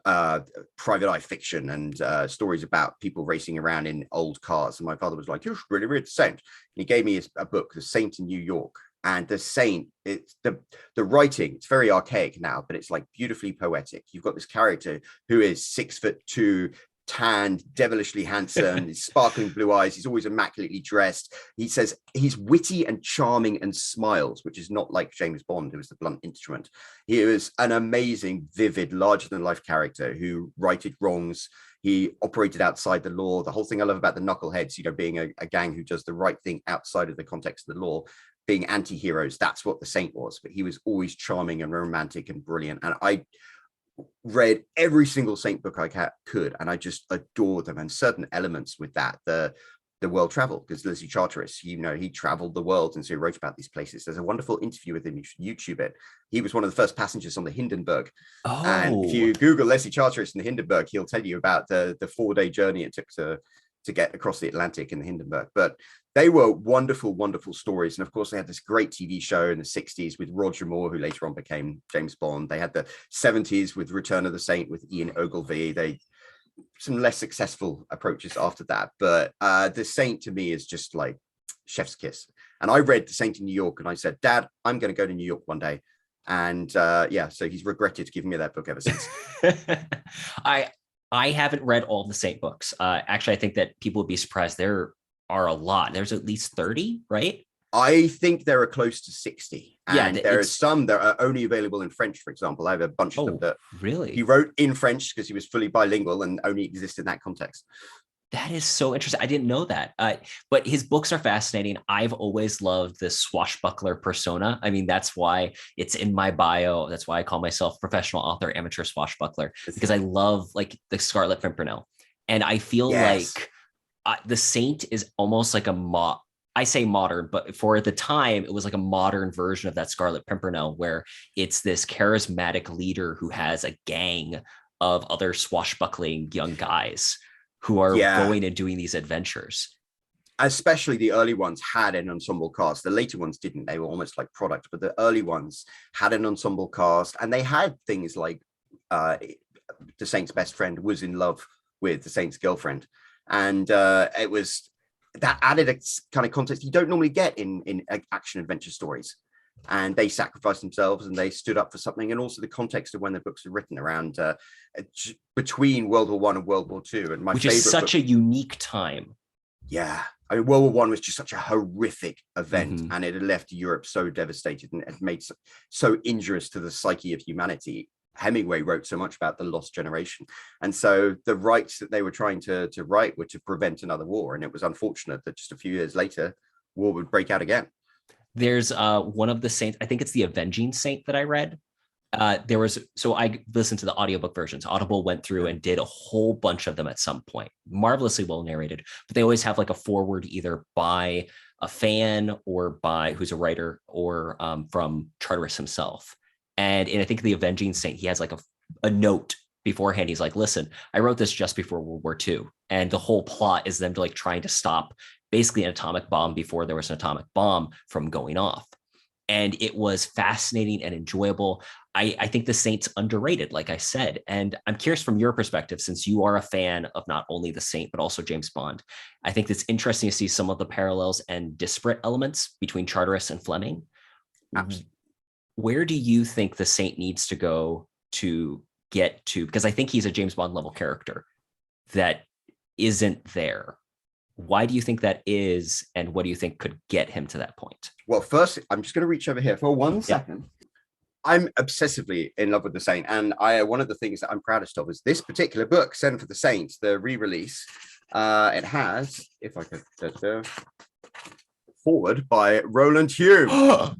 [SPEAKER 2] private eye fiction and stories about people racing around in old cars. And my father was like, "You should really read The Saint." And he gave me a book, The Saint in New York. And The Saint, it's the writing, it's very archaic now, but it's like beautifully poetic. You've got this character who is 6'2", tanned, devilishly handsome, his sparkling blue eyes, he's always immaculately dressed. He says he's witty and charming and smiles, which is not like James Bond, who was the blunt instrument. He was an amazing, vivid, larger than life character who righted wrongs. He operated outside the law. The whole thing I love about the Knuckleheads, being a gang who does the right thing outside of the context of the law, being anti-heroes, that's what The Saint was. But he was always charming and romantic and brilliant. And I read every single Saint book I could, and I just adored them. And certain elements with that, the world travel, because Leslie Charteris, he traveled the world, and so he wrote about these places. There's a wonderful interview with him. You should YouTube it. He was one of the first passengers on the Hindenburg. And if you Google Leslie Charteris in the Hindenburg, he'll tell you about the 4-day journey it took to get across the Atlantic in the Hindenburg. But they were wonderful, wonderful stories. And of course, they had this great TV show in the 60s with Roger Moore, who later on became James Bond. They had the 70s with Return of the Saint with Ian Ogilvy. Some less successful approaches after that. But The Saint to me is just like chef's kiss. And I read The Saint in New York, and I said, "Dad, I'm going to go to New York one day." And so he's regretted giving me that book ever since.
[SPEAKER 1] I haven't read all the Saint books. Actually, I think that people would be surprised. There are a lot. There's at least 30, right?
[SPEAKER 2] I think there are close to 60. And there are
[SPEAKER 1] it's
[SPEAKER 2] some that are only available in French, for example. I have a bunch of them that
[SPEAKER 1] really
[SPEAKER 2] he wrote in French because he was fully bilingual and only exist in that context.
[SPEAKER 1] That is so interesting. I didn't know that. But his books are fascinating. I've always loved the swashbuckler persona. I mean, that's why it's in my bio. That's why I call myself professional author, amateur swashbuckler, because I love like the Scarlet Pimpernel. And I feel like The Saint is almost like I say modern, but for the time, it was like a modern version of that Scarlet Pimpernel, where it's this charismatic leader who has a gang of other swashbuckling young guys who are going and doing these adventures.
[SPEAKER 2] Especially the early ones had an ensemble cast. The later ones didn't. They were almost like product, but the early ones had an ensemble cast, and they had things like the Saint's best friend was in love with the Saint's girlfriend. And it was that added a kind of context you don't normally get in action adventure stories. And they sacrificed themselves and they stood up for something. And also the context of when the books were written around between World War I and World War II. And
[SPEAKER 1] which is such a unique time.
[SPEAKER 2] Yeah. I mean, World War I was just such a horrific event, and it had left Europe so devastated and it made so injurious to the psyche of humanity. Hemingway wrote so much about the lost generation. And so the rights that they were trying to write were to prevent another war. And it was unfortunate that just a few years later, war would break out again.
[SPEAKER 1] There's one of the Saints, I think it's the Avenging Saint that I read, So I listened to the audiobook versions. Audible went through and did a whole bunch of them at some point, marvelously well narrated, but they always have like a foreword either by a fan or by who's a writer or from Charteris himself. And I think the Avenging Saint, he has like a note beforehand. He's like, listen, I wrote this just before World War II. And the whole plot is them like trying to stop basically an atomic bomb before there was an atomic bomb from going off. And it was fascinating and enjoyable. I think the Saint's underrated, like I said. And I'm curious from your perspective, since you are a fan of not only the Saint, but also James Bond. I think it's interesting to see some of the parallels and disparate elements between Charteris and Fleming.
[SPEAKER 2] Absolutely.
[SPEAKER 1] Where do you think the Saint needs to go to get to? Because I think he's a James Bond level character that isn't there. Why do you think that is? And what do you think could get him to that point?
[SPEAKER 2] Well, first, I'm just going to reach over here for 1 second. I'm obsessively in love with the Saint. And one of the things that I'm proudest of is this particular book, Send for the Saints, the re-release. It has, if I could, forward by Roland Hulme.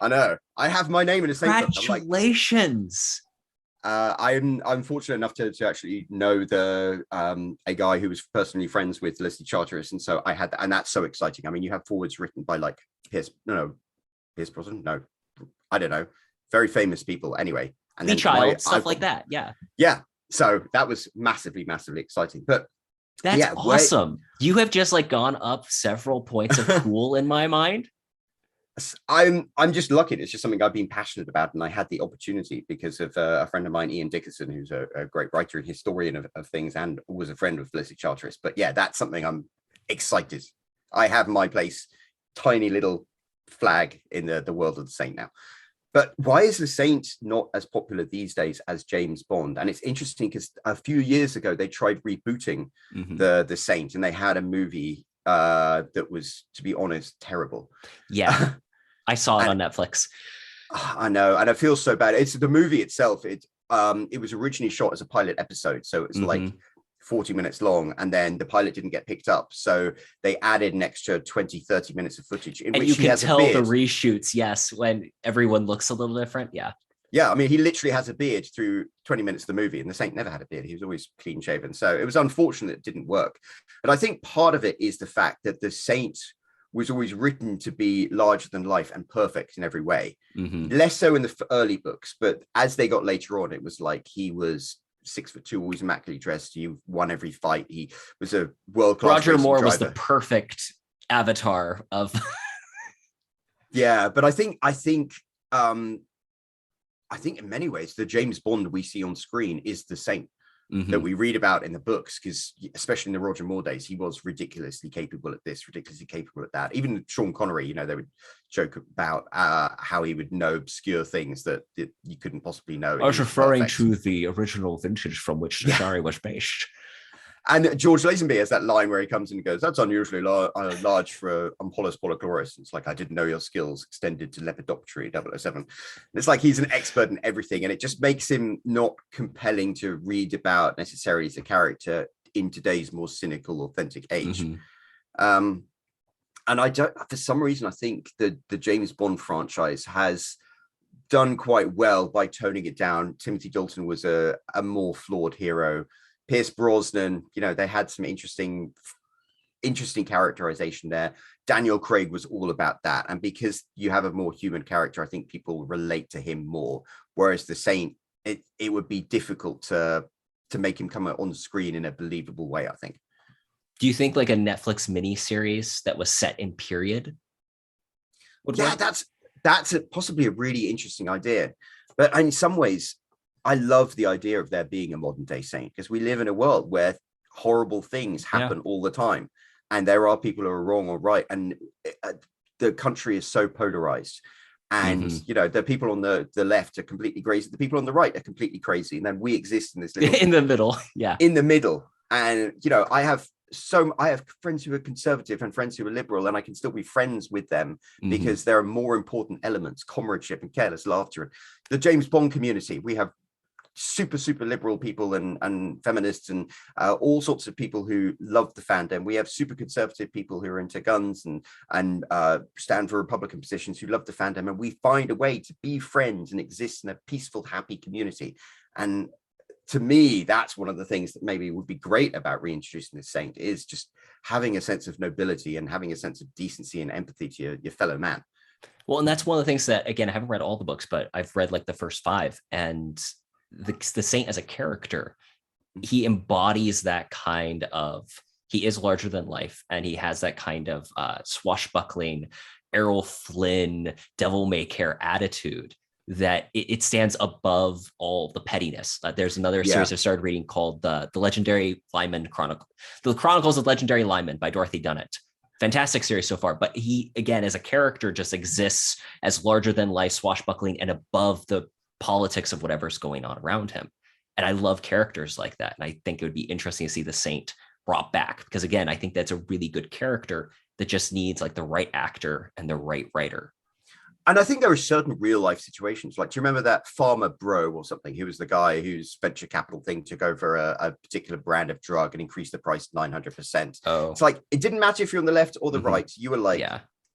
[SPEAKER 2] I know. I have my name in the Saint.
[SPEAKER 1] Congratulations.
[SPEAKER 2] I'm fortunate enough to actually know a guy who was personally friends with Leslie Charteris, and so I had that, and that's so exciting. I mean, you have forwards written by like Pierce Brosnan, no, I don't know, very famous people anyway, and then
[SPEAKER 1] stuff like that,
[SPEAKER 2] yeah. So that was massively exciting, but
[SPEAKER 1] that's awesome. You have just like gone up several points of cool in my mind.
[SPEAKER 2] I'm just lucky. It's just something I've been passionate about, and I had the opportunity because of a friend of mine, Ian Dickerson, who's a great writer and historian of things, and was a friend of Leslie Charteris. But yeah, that's something I'm excited. I have my place, tiny little flag in the world of the Saint now. But why is the Saint not as popular these days as James Bond? And it's interesting because a few years ago they tried rebooting the Saint, and they had a movie that was, to be honest, terrible.
[SPEAKER 1] Yeah. I saw it on Netflix.
[SPEAKER 2] I know, and I feel so bad. It's the movie itself. It was originally shot as a pilot episode, so it's like 40 minutes long, and then the pilot didn't get picked up, so they added an extra 20-30 minutes of footage in
[SPEAKER 1] and
[SPEAKER 2] which
[SPEAKER 1] you can tell the reshoots, yes, when everyone looks a little different. Yeah,
[SPEAKER 2] I mean, he literally has a beard through 20 minutes of the movie, and the Saint never had a beard. He was always clean shaven, so it was unfortunate it didn't work. But I think part of it is the fact that the Saint was always written to be larger than life and perfect in every way. Less so in the early books, but as they got later on, it was like he was 6'2", always immaculately dressed. He won every fight. He was a world-class
[SPEAKER 1] Roger Moore
[SPEAKER 2] driver.
[SPEAKER 1] was the perfect avatar of
[SPEAKER 2] yeah, but I think in many ways the James Bond we see on screen is the Saint that we read about in the books, because especially in the Roger Moore days, he was ridiculously capable at this, ridiculously capable at that. Even Sean Connery, they would joke about how he would know obscure things that you couldn't possibly know.
[SPEAKER 1] I was referring to the original vintage from which the story was based.
[SPEAKER 2] And George Lazenby has that line where he comes in and goes, "That's unusually large for Ampolus polychloris." It's like, "I didn't know your skills extended to Lepidoptera 007. It's like he's an expert in everything, and it just makes him not compelling to read about necessarily as a character in today's more cynical, authentic age. And I don't, for some reason, I think the James Bond franchise has done quite well by toning it down. Timothy Dalton was a more flawed hero. Pierce Brosnan, they had some interesting characterization there. Daniel Craig was all about that. And because you have a more human character, I think people relate to him more. Whereas the Saint, it would be difficult to make him come on screen in a believable way, I think.
[SPEAKER 1] Do you think like a Netflix miniseries that was set in period would work?
[SPEAKER 2] That's possibly a really interesting idea. But in some ways, I love the idea of there being a modern day Saint, because we live in a world where horrible things happen all the time, and there are people who are wrong or right, and the country is so polarized, and the people on the left are completely crazy, the people on the right are completely crazy, and then we exist in this little
[SPEAKER 1] in the middle.
[SPEAKER 2] And I have friends who are conservative and friends who are liberal, and I can still be friends with them because there are more important elements, comradeship and careless laughter. The James Bond community, we have super liberal people and feminists and all sorts of people who love the fandom. We have super conservative people who are into guns and stand for Republican positions who love the fandom, and we find a way to be friends and exist in a peaceful, happy community. And to me, that's one of the things that maybe would be great about reintroducing the saint, is just having a sense of nobility and having a sense of decency and empathy to your fellow man.
[SPEAKER 1] Well, and that's one of the things that, again, I haven't read all the books, but I've read like the first 5, and the saint as a character, he embodies that kind of, he is larger than life, and he has that kind of swashbuckling Errol Flynn devil may care attitude that it stands above all the pettiness. There's another series I've started reading called the Legendary Lyman Chronicle, The Chronicles of Legendary Lyman by Dorothy Dunnett. Fantastic series so far, but he, again, as a character, just exists as larger than life, swashbuckling, and above the politics of whatever's going on around him. And I love characters like that. And I think it would be interesting to see the saint brought back, because again, I think that's a really good character that just needs like the right actor and the right writer.
[SPEAKER 2] And I think there are certain real life situations, like, do you remember that Farmer Bro or something? He was the guy whose venture capital thing took over a particular brand of drug and increased the price 900%.
[SPEAKER 1] Oh,
[SPEAKER 2] it's like, it didn't matter if you're on the left or the right. You were like,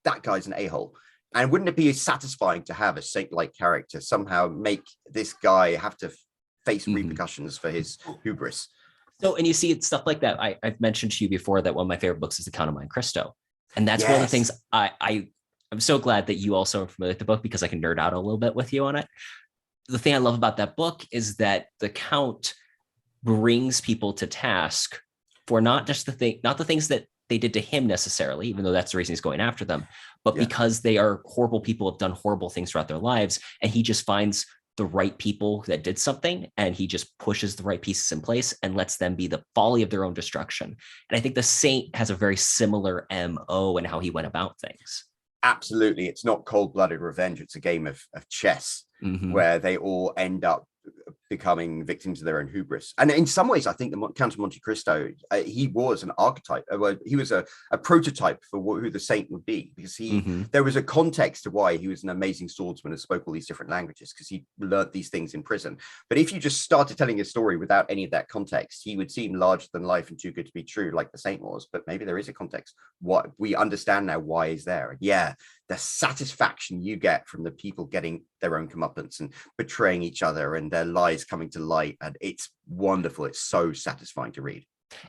[SPEAKER 2] that guy's an a-hole. And wouldn't it be satisfying to have a saint-like character somehow make this guy have to face repercussions for his hubris?
[SPEAKER 1] So, and you see stuff like that. I've mentioned to you before that one of my favorite books is The Count of Monte Cristo. And that's one of the things I'm so glad that you also are familiar with the book, because I can nerd out a little bit with you on it. The thing I love about that book is that the Count brings people to task for not just not the things that they did to him necessarily, even though that's the reason he's going after them, but because they are horrible people, have done horrible things throughout their lives. And he just finds the right people that did something, and he just pushes the right pieces in place and lets them be the folly of their own destruction. And I think the saint has a very similar MO in how he went about things.
[SPEAKER 2] Absolutely. It's not cold-blooded revenge. It's a game of chess where they all end up becoming victims of their own hubris. And in some ways, I think the Count of Monte Cristo, he was an archetype. He was a prototype for who the saint would be, because there was a context to why he was an amazing swordsman and spoke all these different languages, because he learned these things in prison. But if you just started telling a story without any of that context, he would seem larger than life and too good to be true, like the saint was. But maybe there is a context. What we understand now why is there. The satisfaction you get from the people getting their own comeuppance and betraying each other and their lies coming to light, and it's wonderful. It's so satisfying to read.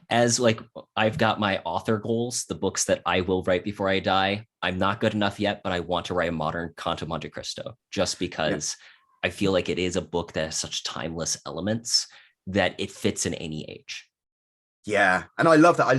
[SPEAKER 1] As like, I've got my author goals, the books that I will write before I die. I'm not good enough yet, but I want to write a modern Count of Monte Cristo, just because I feel like it is a book that has such timeless elements that it fits in any age.
[SPEAKER 2] And I love that. I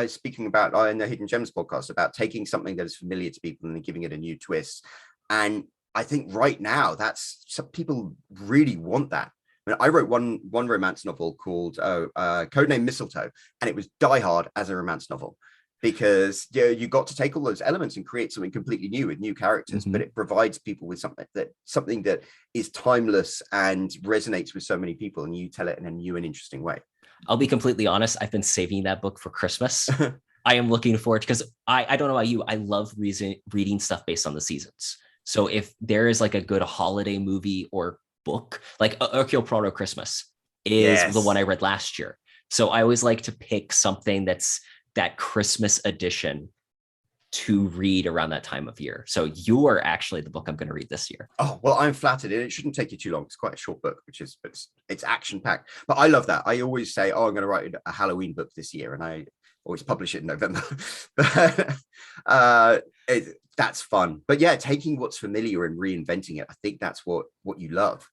[SPEAKER 2] was speaking about in the Hidden Gems podcast about taking something that is familiar to people and then giving it a new twist. And I think right now that's some people really want that. I mean, I wrote one romance novel called Codename Mistletoe, and it was Die Hard as a romance novel, because you got to take all those elements and create something completely new with new characters, but it provides people with something that is timeless and resonates with so many people, and you tell it in a new and interesting way.
[SPEAKER 1] I'll be completely honest. I've been saving that book for Christmas. I am looking forward, because I don't know about you. I love reading stuff based on the seasons. So if there is like a good holiday movie or book, like Hercule Poirot Christmas is the one I read last year. So I always like to pick something that's that Christmas edition to read around that time of year. So you are actually the book I'm going to read this year.
[SPEAKER 2] Oh, well, I'm flattered. It shouldn't take you too long. It's quite a short book, it's action packed. But I love that. I always say, I'm going to write a Halloween book this year, and I always publish it in November. That's fun. But taking what's familiar and reinventing it, I think that's what you love,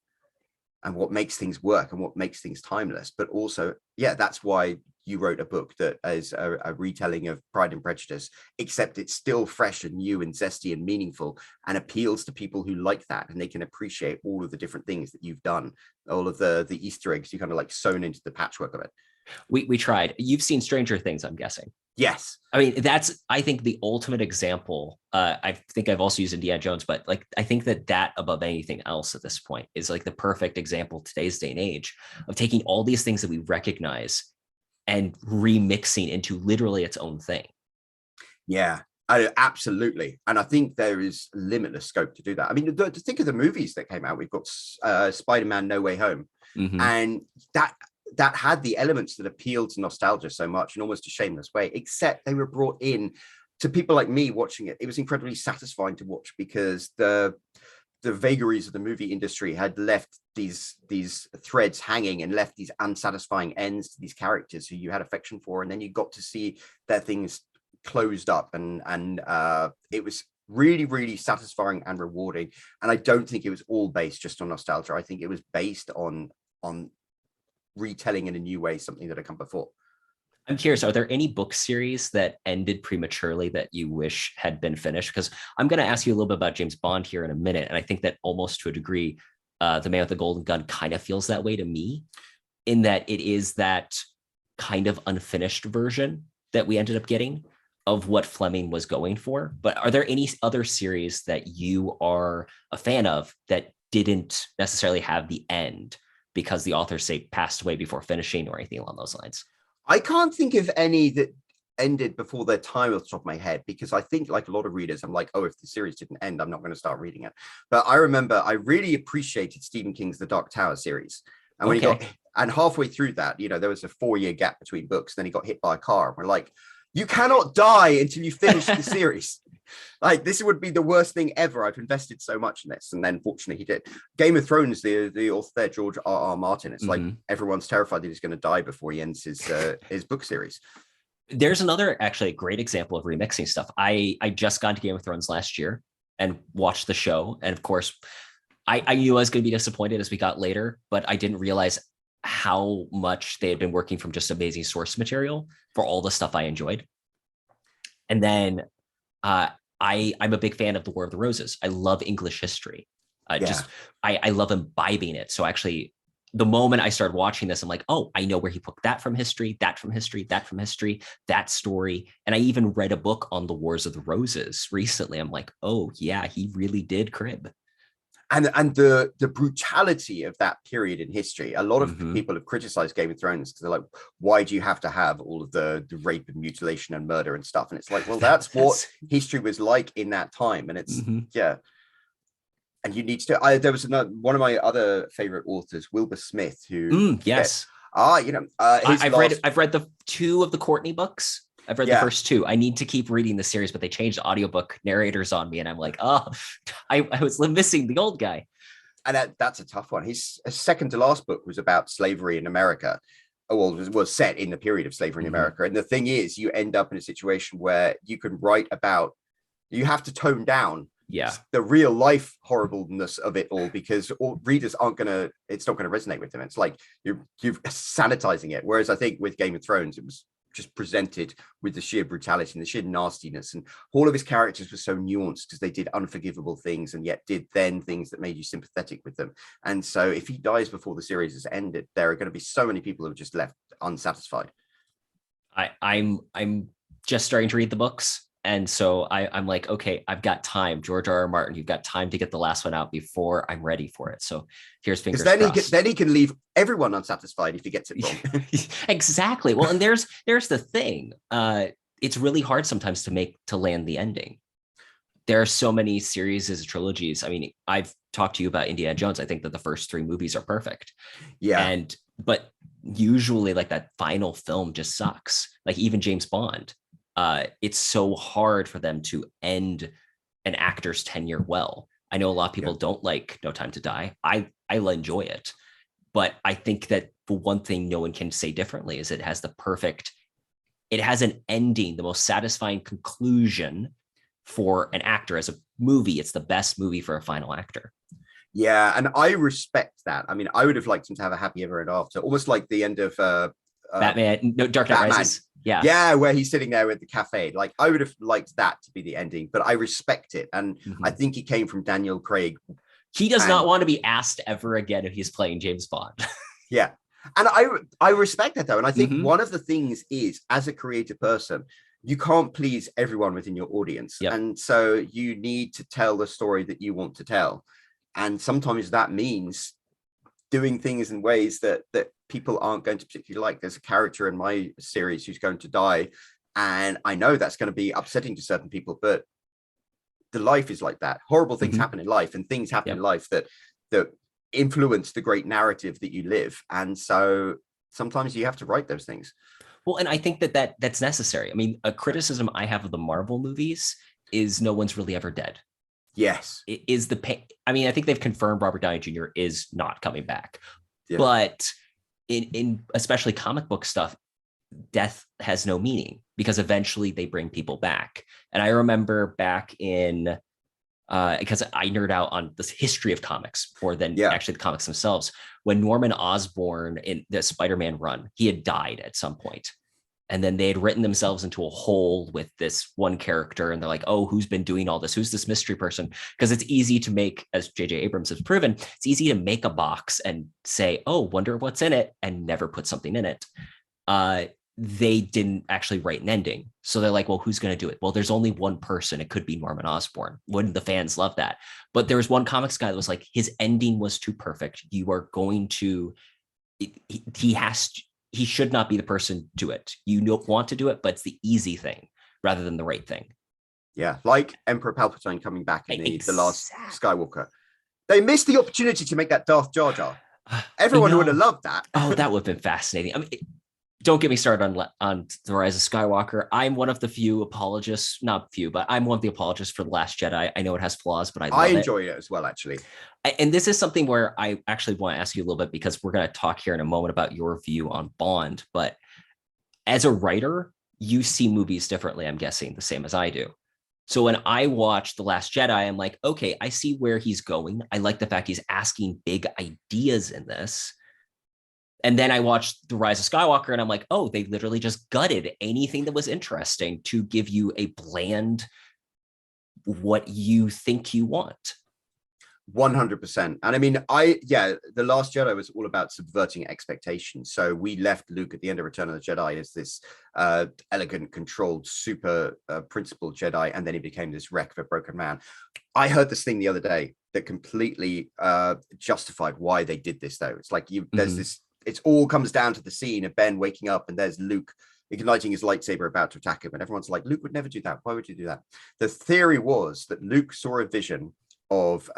[SPEAKER 2] and what makes things work and what makes things timeless. But also, that's why you wrote a book that is a retelling of Pride and Prejudice, except it's still fresh and new and zesty and meaningful, and appeals to people who like that, and they can appreciate all of the different things that you've done, all of the Easter eggs you kind of like sewn into the patchwork of it.
[SPEAKER 1] We tried. You've seen Stranger Things, I'm guessing.
[SPEAKER 2] Yes.
[SPEAKER 1] I mean, that's, I think, the ultimate example. I think I've also used Indiana Jones, but like, I think that above anything else at this point is like the perfect example today's day and age of taking all these things that we recognize and remixing into literally its own thing.
[SPEAKER 2] Absolutely. And I think there is limitless scope to do that. I mean, to think of the movies that came out, we've got Spider-Man No Way Home. And that had the elements that appealed to nostalgia so much in almost a shameless way, except they were brought in to people like me watching it. It was incredibly satisfying to watch because the vagaries of the movie industry had left these threads hanging and left these unsatisfying ends to these characters who you had affection for, and then you got to see their things closed up, and it was really, really satisfying and rewarding. And I don't think it was all based just on nostalgia. I think it was based on retelling in a new way something that had come before.
[SPEAKER 1] I'm curious, are there any book series that ended prematurely that you wish had been finished? Because I'm going to ask you a little bit about James Bond here in a minute. And I think that almost to a degree, The Man with the Golden Gun kind of feels that way to me, in that it is that kind of unfinished version that we ended up getting of what Fleming was going for. But are there any other series that you are a fan of that didn't necessarily have the end because the author, say, passed away before finishing or anything along those lines?
[SPEAKER 2] I can't think of any that ended before their time off the top of my head, because I think, like a lot of readers, I'm like, oh, if the series didn't end, I'm not going to start reading it. But I remember I really appreciated Stephen King's The Dark Tower series. And when he got, and halfway through that, there was a 4-year gap between books. Then he got hit by a car. And we're like, you cannot die until you finish the series. Like, this would be the worst thing ever. I've invested so much in this. And then fortunately he did. Game of Thrones, the author there, George R.R. Martin, it's like everyone's terrified that he's going to die before he ends his book series.
[SPEAKER 1] There's another actually great example of remixing stuff. I just got into Game of Thrones last year and watched the show. And of course, I knew I was going to be disappointed as we got later, but I didn't realize how much they had been working from just amazing source material for all the stuff I enjoyed. And then I'm a big fan of The War of the Roses. I love English history. I love imbibing it. So actually, the moment I started watching this, I'm like, oh, I know where he took that from history, that from history, that from history, that story. And I even read a book on the Wars of the Roses recently. I'm like, oh yeah, he really did crib.
[SPEAKER 2] And the brutality of that period in history. A lot of people have criticized Game of Thrones because they're like, why do you have to have all of the rape and mutilation and murder and stuff? And it's like, well, that's what history was like in that time. And it's and you need to. There was one of my other favorite authors, Wilbur Smith, who
[SPEAKER 1] I've read the 2 of the Courtney books. I've read the first 2. I need to keep reading the series, but they changed audiobook narrators on me. And I'm like, oh, I was missing the old guy.
[SPEAKER 2] And that's a tough one. His second to last book was about slavery in America. Well, was set in the period of slavery in America. And the thing is, you end up in a situation where you can write about, you have to tone down the real life horribleness of it all, because all readers it's not going to resonate with them. It's like you're sanitizing it. Whereas I think with Game of Thrones, it was just presented with the sheer brutality and the sheer nastiness, and all of his characters were so nuanced because they did unforgivable things and yet did then things that made you sympathetic with them. And so if he dies before the series has ended, there are going to be so many people who are just left unsatisfied.
[SPEAKER 1] I'm just starting to read the books, and so I'm like, okay, I've got time. George R.R. Martin, you've got time to get the last one out before I'm ready for it. So here's fingers crossed.
[SPEAKER 2] Then he can leave everyone unsatisfied if he gets it wrong.
[SPEAKER 1] Exactly. Well, and there's the thing. It's really hard sometimes to land the ending. There are so many series as trilogies. I mean, I've talked to you about Indiana Jones. I think that the first 3 movies are perfect. Yeah. But usually like that final film just sucks. Like even James Bond. It's so hard for them to end an actor's tenure well. I know a lot of people don't like No Time to Die. I enjoy it, but I think that the one thing no one can say differently is it has an ending, the most satisfying conclusion for an actor. As a movie, it's the best movie for a final actor.
[SPEAKER 2] Yeah, and I respect that. I mean, I would have liked him to have a happy ever after, almost like the end of
[SPEAKER 1] Batman, no, Dark Knight Rises.
[SPEAKER 2] Yeah, where he's sitting there with the cafe. Like, I would have liked that to be the ending, but I respect it. And I think it came from Daniel Craig.
[SPEAKER 1] He does not want to be asked ever again if he's playing James Bond.
[SPEAKER 2] Yeah. And I respect that, though. And I think one of the things is, as a creative person, you can't please everyone within your audience. Yep. And so you need to tell the story that you want to tell. And sometimes that means doing things in ways that people aren't going to particularly like. There's a character in my series who's going to die And I know that's going to be upsetting to certain people, but the life is like that. Horrible things happen in life, and things happen in life that influence the great narrative that you live. And so sometimes you have to write those things.
[SPEAKER 1] Well, and I think that's necessary. I mean, a criticism I have of the Marvel movies is no one's really ever dead.
[SPEAKER 2] Yes.
[SPEAKER 1] It is the pain. I mean, I think they've confirmed Robert Downey Jr. is not coming back. But in especially comic book stuff, death has no meaning because eventually they bring people back. And I remember back in because I nerd out on this history of comics more than actually the comics themselves. When Norman Osborn in the Spider-Man run, he had died at some point. And then they had written themselves into a hole with this one character. And they're like, oh, who's been doing all this? Who's this mystery person? Because it's easy to make, as J.J. Abrams has proven, it's easy to make a box and say, oh, wonder what's in it, and never put something in it. They didn't actually write an ending. So they're like, well, who's going to do it? Well, there's only one person. It could be Norman Osborn. Wouldn't the fans love that? But there was one comics guy that was like, his ending was too perfect. You are going to, he should not be the person to it. You don't want to do it, but it's the easy thing rather than the right thing.
[SPEAKER 2] Yeah, like Emperor Palpatine coming back in the last Skywalker. They missed the opportunity to make that Darth Jar Jar. Everyone would have loved that.
[SPEAKER 1] Oh, that would have been fascinating. I mean, don't get me started on The Rise of Skywalker. I'm one of the few apologists, not few, but I'm one of the apologists for The Last Jedi. I know it has flaws, but I
[SPEAKER 2] enjoy it as well, actually.
[SPEAKER 1] And this is something where I actually want to ask you a little bit, because we're going to talk here in a moment about your view on Bond. But as a writer, you see movies differently, I'm guessing, the same as I do. So when I watch The Last Jedi, I'm like, okay, I see where he's going. I like the fact he's asking big ideas in this. And then I watched The Rise of Skywalker and I'm like, oh, they literally just gutted anything that was interesting to give you a bland, what you think you want.
[SPEAKER 2] 100%. And I mean, The Last Jedi was all about subverting expectations. So we left Luke at the end of Return of the Jedi as this elegant, controlled, super principled Jedi. And then he became this wreck of a broken man. I heard this thing the other day that completely justified why they did this, though. It's like there's this, it all comes down to the scene of Ben waking up and there's Luke igniting his lightsaber about to attack him. And everyone's like, Luke would never do that. Why would you do that? The theory was that Luke saw a vision of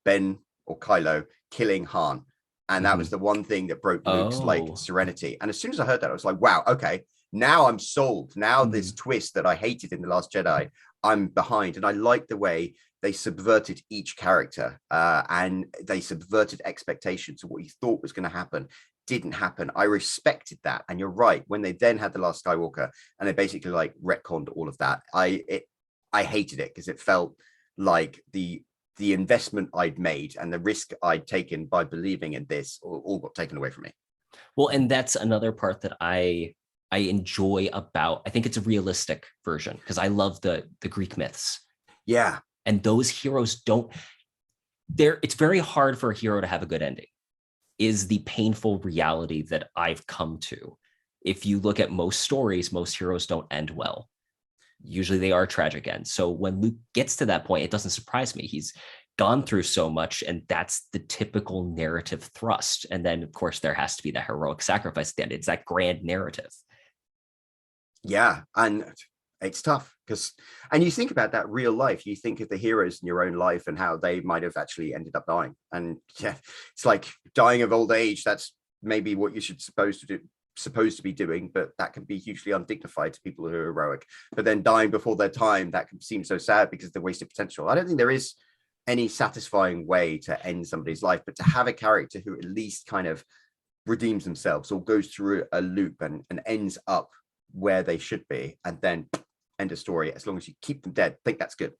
[SPEAKER 2] Ben or Kylo killing Han. And that was the one thing that broke Luke's serenity. And as soon as I heard that, I was like, wow, okay, now I'm sold. Now this twist that I hated in The Last Jedi, I'm behind. And I like the way they subverted each character and they subverted expectations of what you thought was going to happen. Didn't happen. I respected that. And you're right. When they then had The Last Skywalker and they basically like retconned all of that, I hated it because it felt like the investment I'd made and the risk I'd taken by believing in this all got taken away from me.
[SPEAKER 1] Well, and that's another part that I enjoy about, I think it's a realistic version because I love the Greek myths.
[SPEAKER 2] Yeah.
[SPEAKER 1] And those heroes it's very hard for a hero to have a good ending, is the painful reality that I've come to. If you look at most stories, most heroes don't end well. Usually they are tragic ends. So when Luke gets to that point, it doesn't surprise me. He's gone through so much, and that's the typical narrative thrust. And then, of course, there has to be that heroic sacrifice at the end. It's that grand narrative.
[SPEAKER 2] Yeah, and it's tough and you think about that real life. You think of the heroes in your own life and how they might have actually ended up dying. And yeah, it's like dying of old age. That's maybe what you supposed to be doing, but that can be hugely undignified to people who are heroic. But then dying before their time, that can seem so sad because of the wasted potential. I don't think there is any satisfying way to end somebody's life, but to have a character who at least kind of redeems themselves or goes through a loop and ends up where they should be, and then end of story. As long as you keep them dead, I think that's good.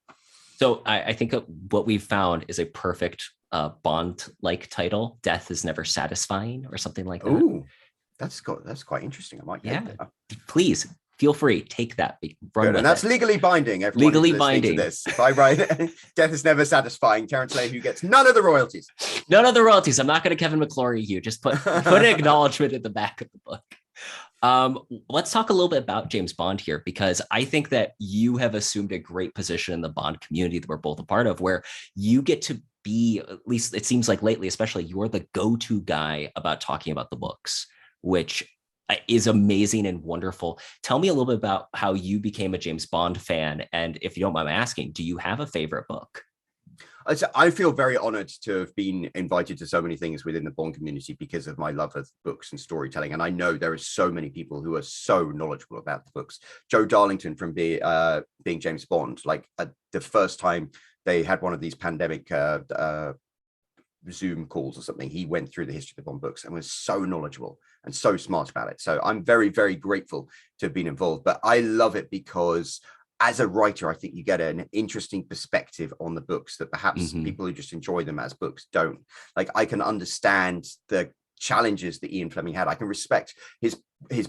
[SPEAKER 1] So I think what we've found is a perfect Bond-like title. Death is never satisfying, or something like that.
[SPEAKER 2] Ooh, that's quite interesting. I might
[SPEAKER 1] take that. Please feel free, take that.
[SPEAKER 2] Run and that's legally binding. Everyone legally binding. This. If I write death is never satisfying, Terrence Mayhew gets none of the royalties.
[SPEAKER 1] None of the royalties. I'm not going to Kevin McClory you. Just put an acknowledgement at the back of the book. Let's talk a little bit about James Bond here, because I think that you have assumed a great position in the Bond community that we're both a part of, where you get to be, at least it seems like lately, especially, you're the go-to guy about talking about the books, which is amazing and wonderful. Tell me a little bit about how you became a James Bond fan. And if you don't mind my asking, do you have a favorite book?
[SPEAKER 2] I feel very honored to have been invited to so many things within the Bond community because of my love of books and storytelling. And I know there are so many people who are so knowledgeable about the books. Joe Darlington from being James Bond, like the first time they had one of these pandemic Zoom calls or something, he went through the history of the Bond books and was so knowledgeable and so smart about it. So I'm very, very grateful to have been involved. But I love it because as a writer, I think you get an interesting perspective on the books that perhaps people who just enjoy them as books don't. Like, I can understand the challenges that Ian Fleming had. I can respect his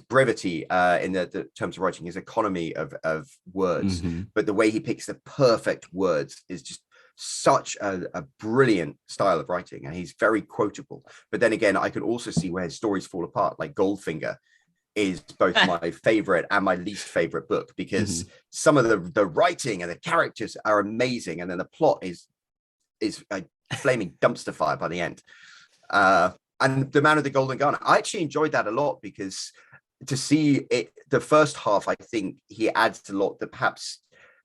[SPEAKER 2] brevity in the terms of writing, his economy of words, but the way he picks the perfect words is just such a brilliant style of writing, and he's very quotable. But then again, I could also see where his stories fall apart, like Goldfinger is both my favorite and my least favorite book, because some of the writing and the characters are amazing, and then the plot is a flaming dumpster fire by the end. And The Man with the Golden Gun, I actually enjoyed that a lot, because to see it, the first half, I think he adds a lot that perhaps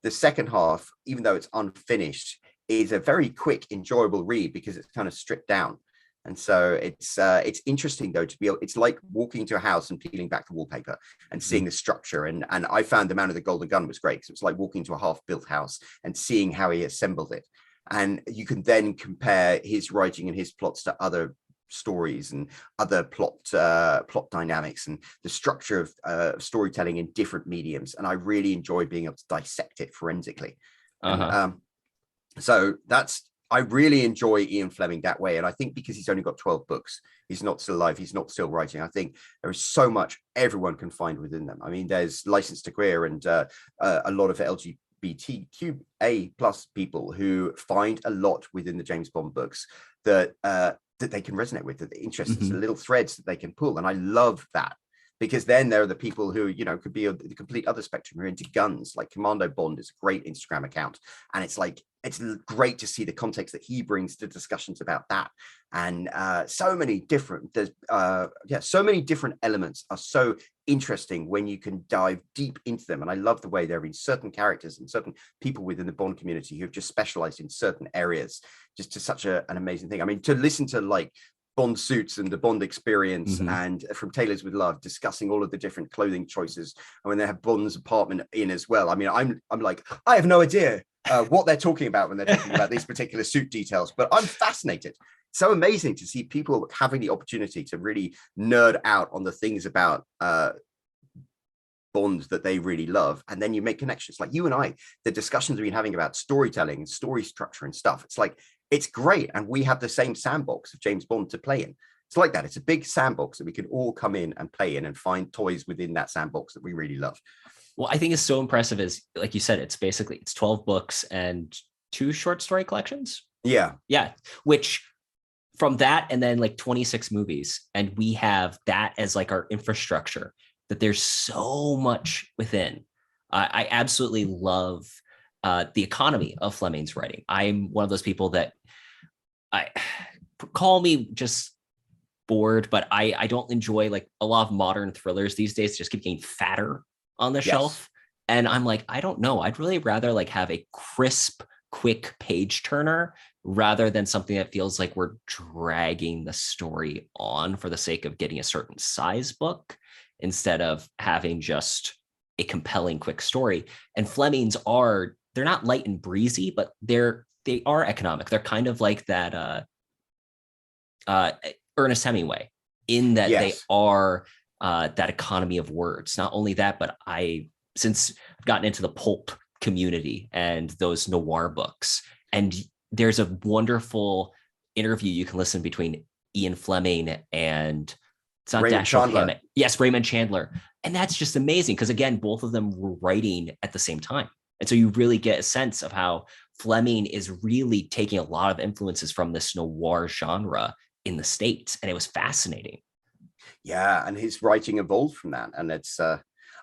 [SPEAKER 2] the second half, even though it's unfinished, is a very quick, enjoyable read because it's kind of stripped down. And so it's interesting, though, to be able, it's like walking into a house and peeling back the wallpaper and seeing the structure. And I found The Man with the Golden Gun was great, because it was like walking into a half-built house and seeing how he assembled it. And you can then compare his writing and his plots to other stories and other plot dynamics and the structure of storytelling in different mediums. And I really enjoy being able to dissect it forensically. And, so I really enjoy Ian Fleming that way. And I think because he's only got 12 books, he's not still alive, he's not still writing. I think there is so much everyone can find within them. I mean, there's License to Queer and a lot of LGBTQA plus people who find a lot within the James Bond books that they can resonate with, that the interests, the little threads that they can pull. And I love that. Because then there are the people who, could be the complete other spectrum, who are into guns. Like Commando Bond is a great Instagram account. And it's like, it's great to see the context that he brings to discussions about that. And so many different elements are so interesting when you can dive deep into them. And I love the way there have been certain characters and certain people within the Bond community who have just specialized in certain areas, just to such an amazing thing. I mean, to listen to like Bond suits and the Bond experience and From Tailors with Love, discussing all of the different clothing choices, and when they have Bond's apartment in as well. I mean, I'm like, I have no idea what they're talking about when they're talking about these particular suit details, but I'm fascinated. So amazing to see people having the opportunity to really nerd out on the things about Bond that they really love, and then you make connections. Like you and I, the discussions we've been having about storytelling and story structure and stuff, it's like, it's great. And we have the same sandbox of James Bond to play in. It's like that. It's a big sandbox that we can all come in and play in and find toys within that sandbox that we really love.
[SPEAKER 1] Well, I think it's so impressive is, like you said, it's 12 books and 2 short story collections.
[SPEAKER 2] Yeah.
[SPEAKER 1] Which from that, and then like 26 movies. And we have that as like our infrastructure, that there's so much within. I absolutely love the economy of Fleming's writing. I'm one of those people that call me just bored, but I don't enjoy like a lot of modern thrillers these days. Just keep getting fatter on the shelf. And I'm like, I don't know. I'd really rather like have a crisp, quick page turner rather than something that feels like we're dragging the story on for the sake of getting a certain size book, instead of having just a compelling, quick story. And Fleming's they're not light and breezy, but they are economic. They're kind of like that Ernest Hemingway, in that they are that economy of words. Not only that, but since I've gotten into the pulp community and those noir books, and there's a wonderful interview you can listen between Ian Fleming and it's not
[SPEAKER 2] Raymond
[SPEAKER 1] Dashiell
[SPEAKER 2] Chandler.
[SPEAKER 1] Hammett. Yes, Raymond Chandler. And that's just amazing because, again, both of them were writing at the same time. And so you really get a sense of how Fleming is really taking a lot of influences from this noir genre in the States. And it was fascinating.
[SPEAKER 2] Yeah, and his writing evolved from that. And it's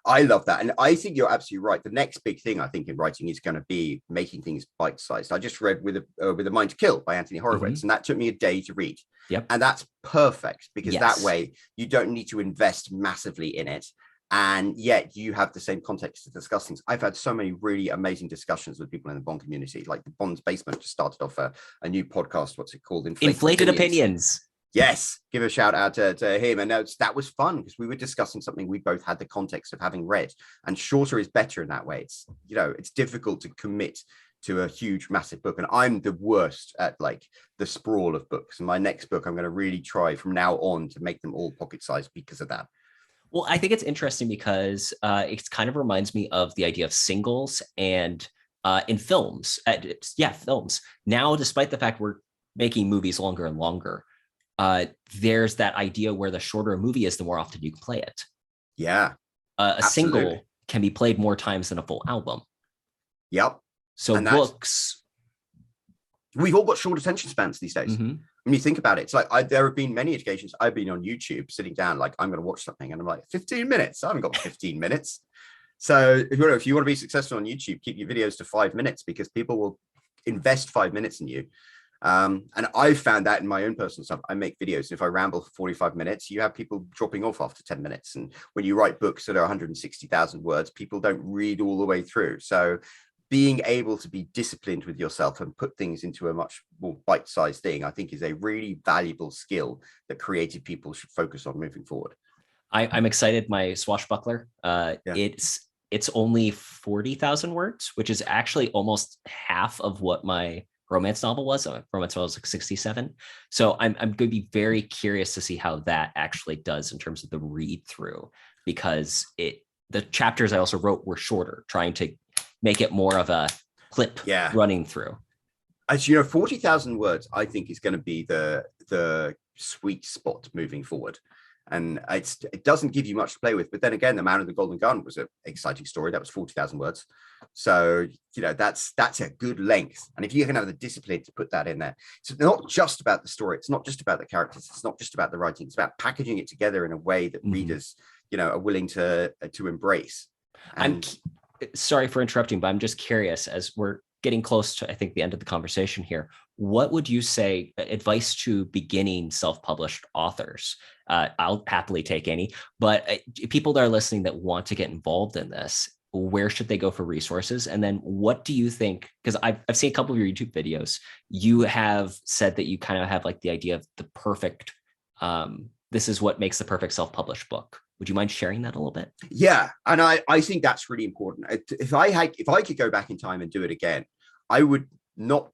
[SPEAKER 2] I love that. And I think you're absolutely right. The next big thing I think in writing is going to be making things bite-sized. I just read With a Mind to Kill by Anthony Horowitz, and that took me a day to read.
[SPEAKER 1] Yep.
[SPEAKER 2] And that's perfect because that
[SPEAKER 1] Yes.
[SPEAKER 2] way you don't need to invest massively in it. And yet you have the same context to discuss things. I've had so many really amazing discussions with people in the Bond community. Like the Bond's Basement just started off a new podcast. What's it called?
[SPEAKER 1] Inflated Opinions.
[SPEAKER 2] Yes, give a shout out to him. And that was fun because we were discussing something we both had the context of having read. And shorter is better in that way. It's, you know, it's difficult to commit to a huge, massive book. And I'm the worst at like the sprawl of books. And my next book, I'm going to really try from now on to make them all pocket sized because of that.
[SPEAKER 1] Well, I think it's interesting because it kind of reminds me of the idea of singles and in films. Films. Now, despite the fact we're making movies longer and longer, there's that idea where the shorter a movie is, the more often you can play it.
[SPEAKER 2] Yeah.
[SPEAKER 1] A single can be played more times than a full album.
[SPEAKER 2] Yep.
[SPEAKER 1] So books.
[SPEAKER 2] We've all got short attention spans these days.
[SPEAKER 1] Mm-hmm.
[SPEAKER 2] When you think about it, it's like there have been many occasions I've been on YouTube sitting down, like I'm going to watch something and I'm like 15 minutes. I haven't got 15 minutes. So if you want to be successful on YouTube, keep your videos to 5 minutes because people will invest 5 minutes in you. And I've found that in my own personal stuff. I make videos. And if I ramble for 45 minutes, you have people dropping off after 10 minutes. And when you write books that are 160,000 words, people don't read all the way through. So being able to be disciplined with yourself and put things into a much more bite-sized thing, I think is a really valuable skill that creative people should focus on moving forward.
[SPEAKER 1] I'm excited. My Swashbuckler, it's only 40,000 words, which is actually almost half of what my romance novel was. Romance novel was like 67. So I'm going to be very curious to see how that actually does in terms of the read through, because the chapters I also wrote were shorter, trying to make it more of a clip running through.
[SPEAKER 2] As you know, 40,000 words, I think is going to be the sweet spot moving forward. And it doesn't give you much to play with. But then again, The Man with the Golden Gun was an exciting story. That was 40,000 words. So, you know, that's a good length. And if you can have the discipline to put that in there, it's not just about the story. It's not just about the characters. It's not just about the writing. It's about packaging it together in a way that readers, you know, are willing to embrace. And
[SPEAKER 1] I'm sorry for interrupting, but I'm just curious, as we're getting close to, I think, the end of the conversation here, what would you say advice to beginning self-published authors? I'll happily take any, but people that are listening that want to get involved in this, where should they go for resources? And then what do you think, because I've seen a couple of your YouTube videos, you have said that you kind of have like the idea of the perfect, this is what makes the perfect self-published book. Would you mind sharing that a little bit?
[SPEAKER 2] Yeah, and I think that's really important. If I could go back in time and do it again, I would not.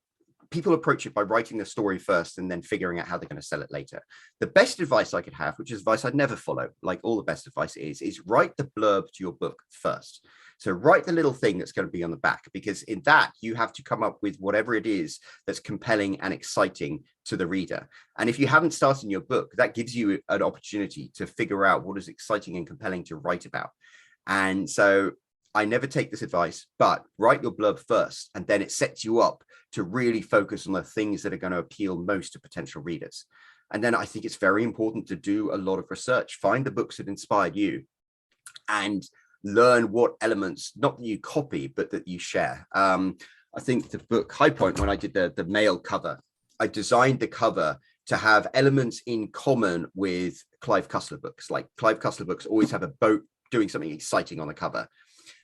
[SPEAKER 2] People approach it by writing the story first and then figuring out how they're going to sell it later. The best advice I could have, which is advice I'd never follow, like all the best advice is write the blurb to your book first. So write the little thing that's going to be on the back, because in that you have to come up with whatever it is that's compelling and exciting to the reader. And if you haven't started your book, that gives you an opportunity to figure out what is exciting and compelling to write about. And so I never take this advice, but write your blurb first, and then it sets you up to really focus on the things that are going to appeal most to potential readers. And then I think it's very important to do a lot of research, find the books that inspired you, and learn what elements, not that you copy, but that you share. I think the book High Point, when I did the male cover, I designed the cover to have elements in common with Clive Cussler books. Like Clive Cussler books always have a boat doing something exciting on the cover.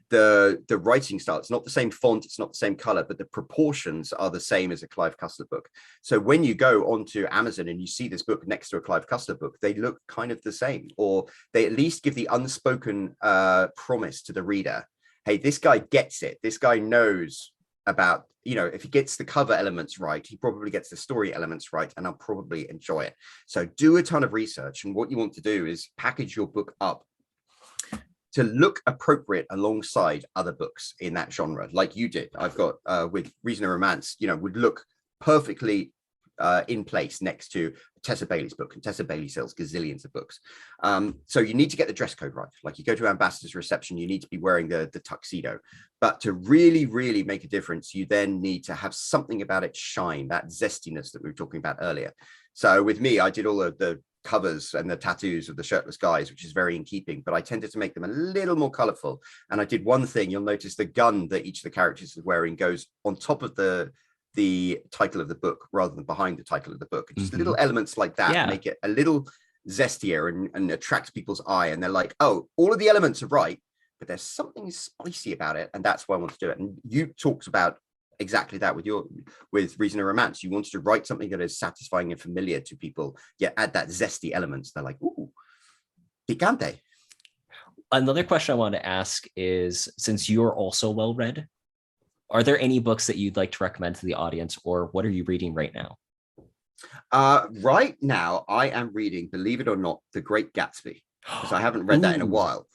[SPEAKER 2] The writing style, it's not the same font, it's not the same color, but the proportions are the same as a Clive Cussler book. So when you go onto Amazon and you see this book next to a Clive Cussler book, they look kind of the same, or they at least give the unspoken promise to the reader. Hey, this guy gets it. This guy knows about, you know, if he gets the cover elements right, he probably gets the story elements right, and I'll probably enjoy it. So do a ton of research. And what you want to do is package your book up to look appropriate alongside other books in that genre, like you did. I've got with Reason and Romance, you know, would look perfectly in place next to Tessa Bailey's book, and Tessa Bailey sells gazillions of books. So you need to get the dress code right. Like you go to Ambassador's reception, you need to be wearing the tuxedo. But to really, really make a difference, you then need to have something about it shine, that zestiness that we were talking about earlier. So with me, I did all of the covers and the tattoos of the shirtless guys, which is very in keeping, but I tended to make them a little more colorful. And I did one thing. You'll notice the gun that each of the characters is wearing goes on top of the title of the book rather than behind the title of the book. Just little elements like that make it a little zestier and attracts people's eye. And they're like, oh, all of the elements are right, but there's something spicy about it. And that's why I want to do it. And you talked about exactly that with Reason and Romance. You wanted to write something that is satisfying and familiar to people, yet add that zesty elements. They're like, ooh, picante.
[SPEAKER 1] Another question I want to ask is, since you're also well read, are there any books that you'd like to recommend to the audience, or what are you reading right now?
[SPEAKER 2] Right now, I am reading, believe it or not, The Great Gatsby, because I haven't read that in a while.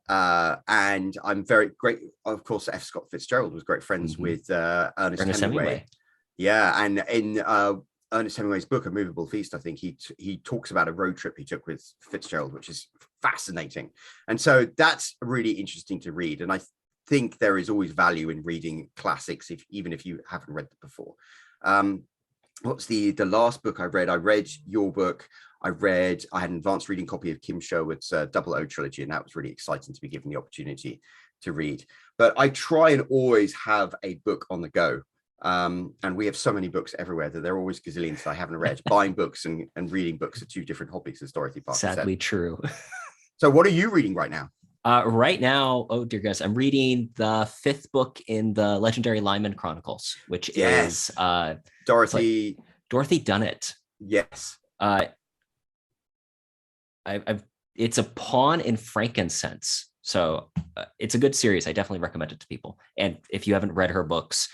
[SPEAKER 2] And I'm very great. Of course, F. Scott Fitzgerald was great friends with Ernest Hemingway. Yeah, and in Ernest Hemingway's book, A Movable Feast, I think he talks about a road trip he took with Fitzgerald, which is fascinating. And so that's really interesting to read. And I think there is always value in reading classics, even if you haven't read them before. What's the last book I read? I read your book. I had an advanced reading copy of Kim Sherwood's Double O trilogy, and that was really exciting to be given the opportunity to read. But I try and always have a book on the go. And we have so many books everywhere that there are always gazillions that I haven't read. Buying books and reading books are two different hobbies, as Dorothy Parker said.
[SPEAKER 1] Sadly true.
[SPEAKER 2] So what are you reading right now?
[SPEAKER 1] Right now, oh dear goodness, I'm reading the 5th book in the Legendary Lyman Chronicles, which is
[SPEAKER 2] Dorothy
[SPEAKER 1] Dunnett.
[SPEAKER 2] Yes.
[SPEAKER 1] It's a pawn in frankincense, so it's a good series. I definitely recommend it to people. And if you haven't read her books,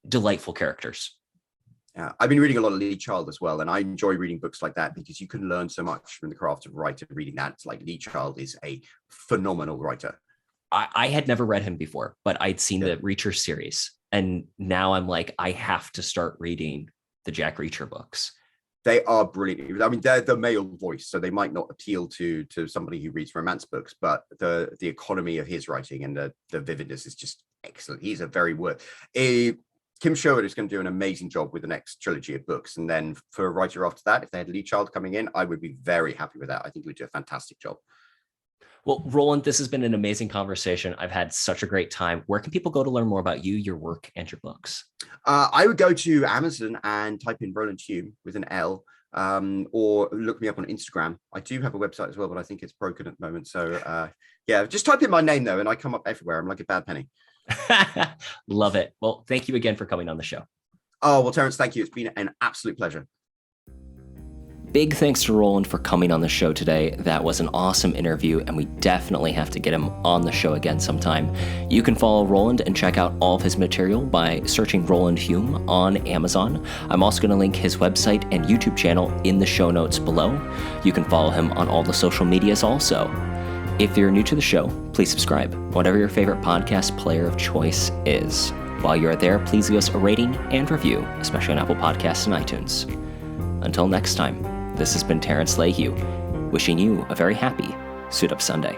[SPEAKER 1] delightful characters.
[SPEAKER 2] Yeah, I've been reading a lot of Lee Child as well, and I enjoy reading books like that because you can learn so much from the craft of writer reading that. It's like Lee Child is a phenomenal writer.
[SPEAKER 1] I had never read him before, but I'd seen the Reacher series, and now I'm like, I have to start reading the Jack Reacher books.
[SPEAKER 2] They are brilliant. I mean, they're the male voice, so they might not appeal to somebody who reads romance books, but the economy of his writing and the vividness is just excellent. He's a very Kim Sherwood is going to do an amazing job with the next trilogy of books. And then for a writer after that, if they had Lee Child coming in, I would be very happy with that. I think he would do a fantastic job.
[SPEAKER 1] Well, Roland, this has been an amazing conversation. I've had such a great time. Where can people go to learn more about you, your work, and your books?
[SPEAKER 2] I would go to Amazon and type in Roland Hulme with an L, or look me up on Instagram. I do have a website as well, but I think it's broken at the moment. So yeah, just type in my name though, and I come up everywhere. I'm like a bad penny.
[SPEAKER 1] Love it. Well, thank you again for coming on the show.
[SPEAKER 2] Oh, well, Terrence, thank you. It's been an absolute pleasure.
[SPEAKER 1] Big thanks to Roland for coming on the show today. That was an awesome interview, and we definitely have to get him on the show again sometime. You can follow Roland and check out all of his material by searching Roland Hulme on Amazon. I'm also going to link his website and YouTube channel in the show notes below. You can follow him on all the social medias also. If you're new to the show, please subscribe, whatever your favorite podcast player of choice is. While you're there, please leave us a rating and review, especially on Apple Podcasts and iTunes. Until next time, this has been Terrence Lehue, wishing you a very happy Suit Up Sunday.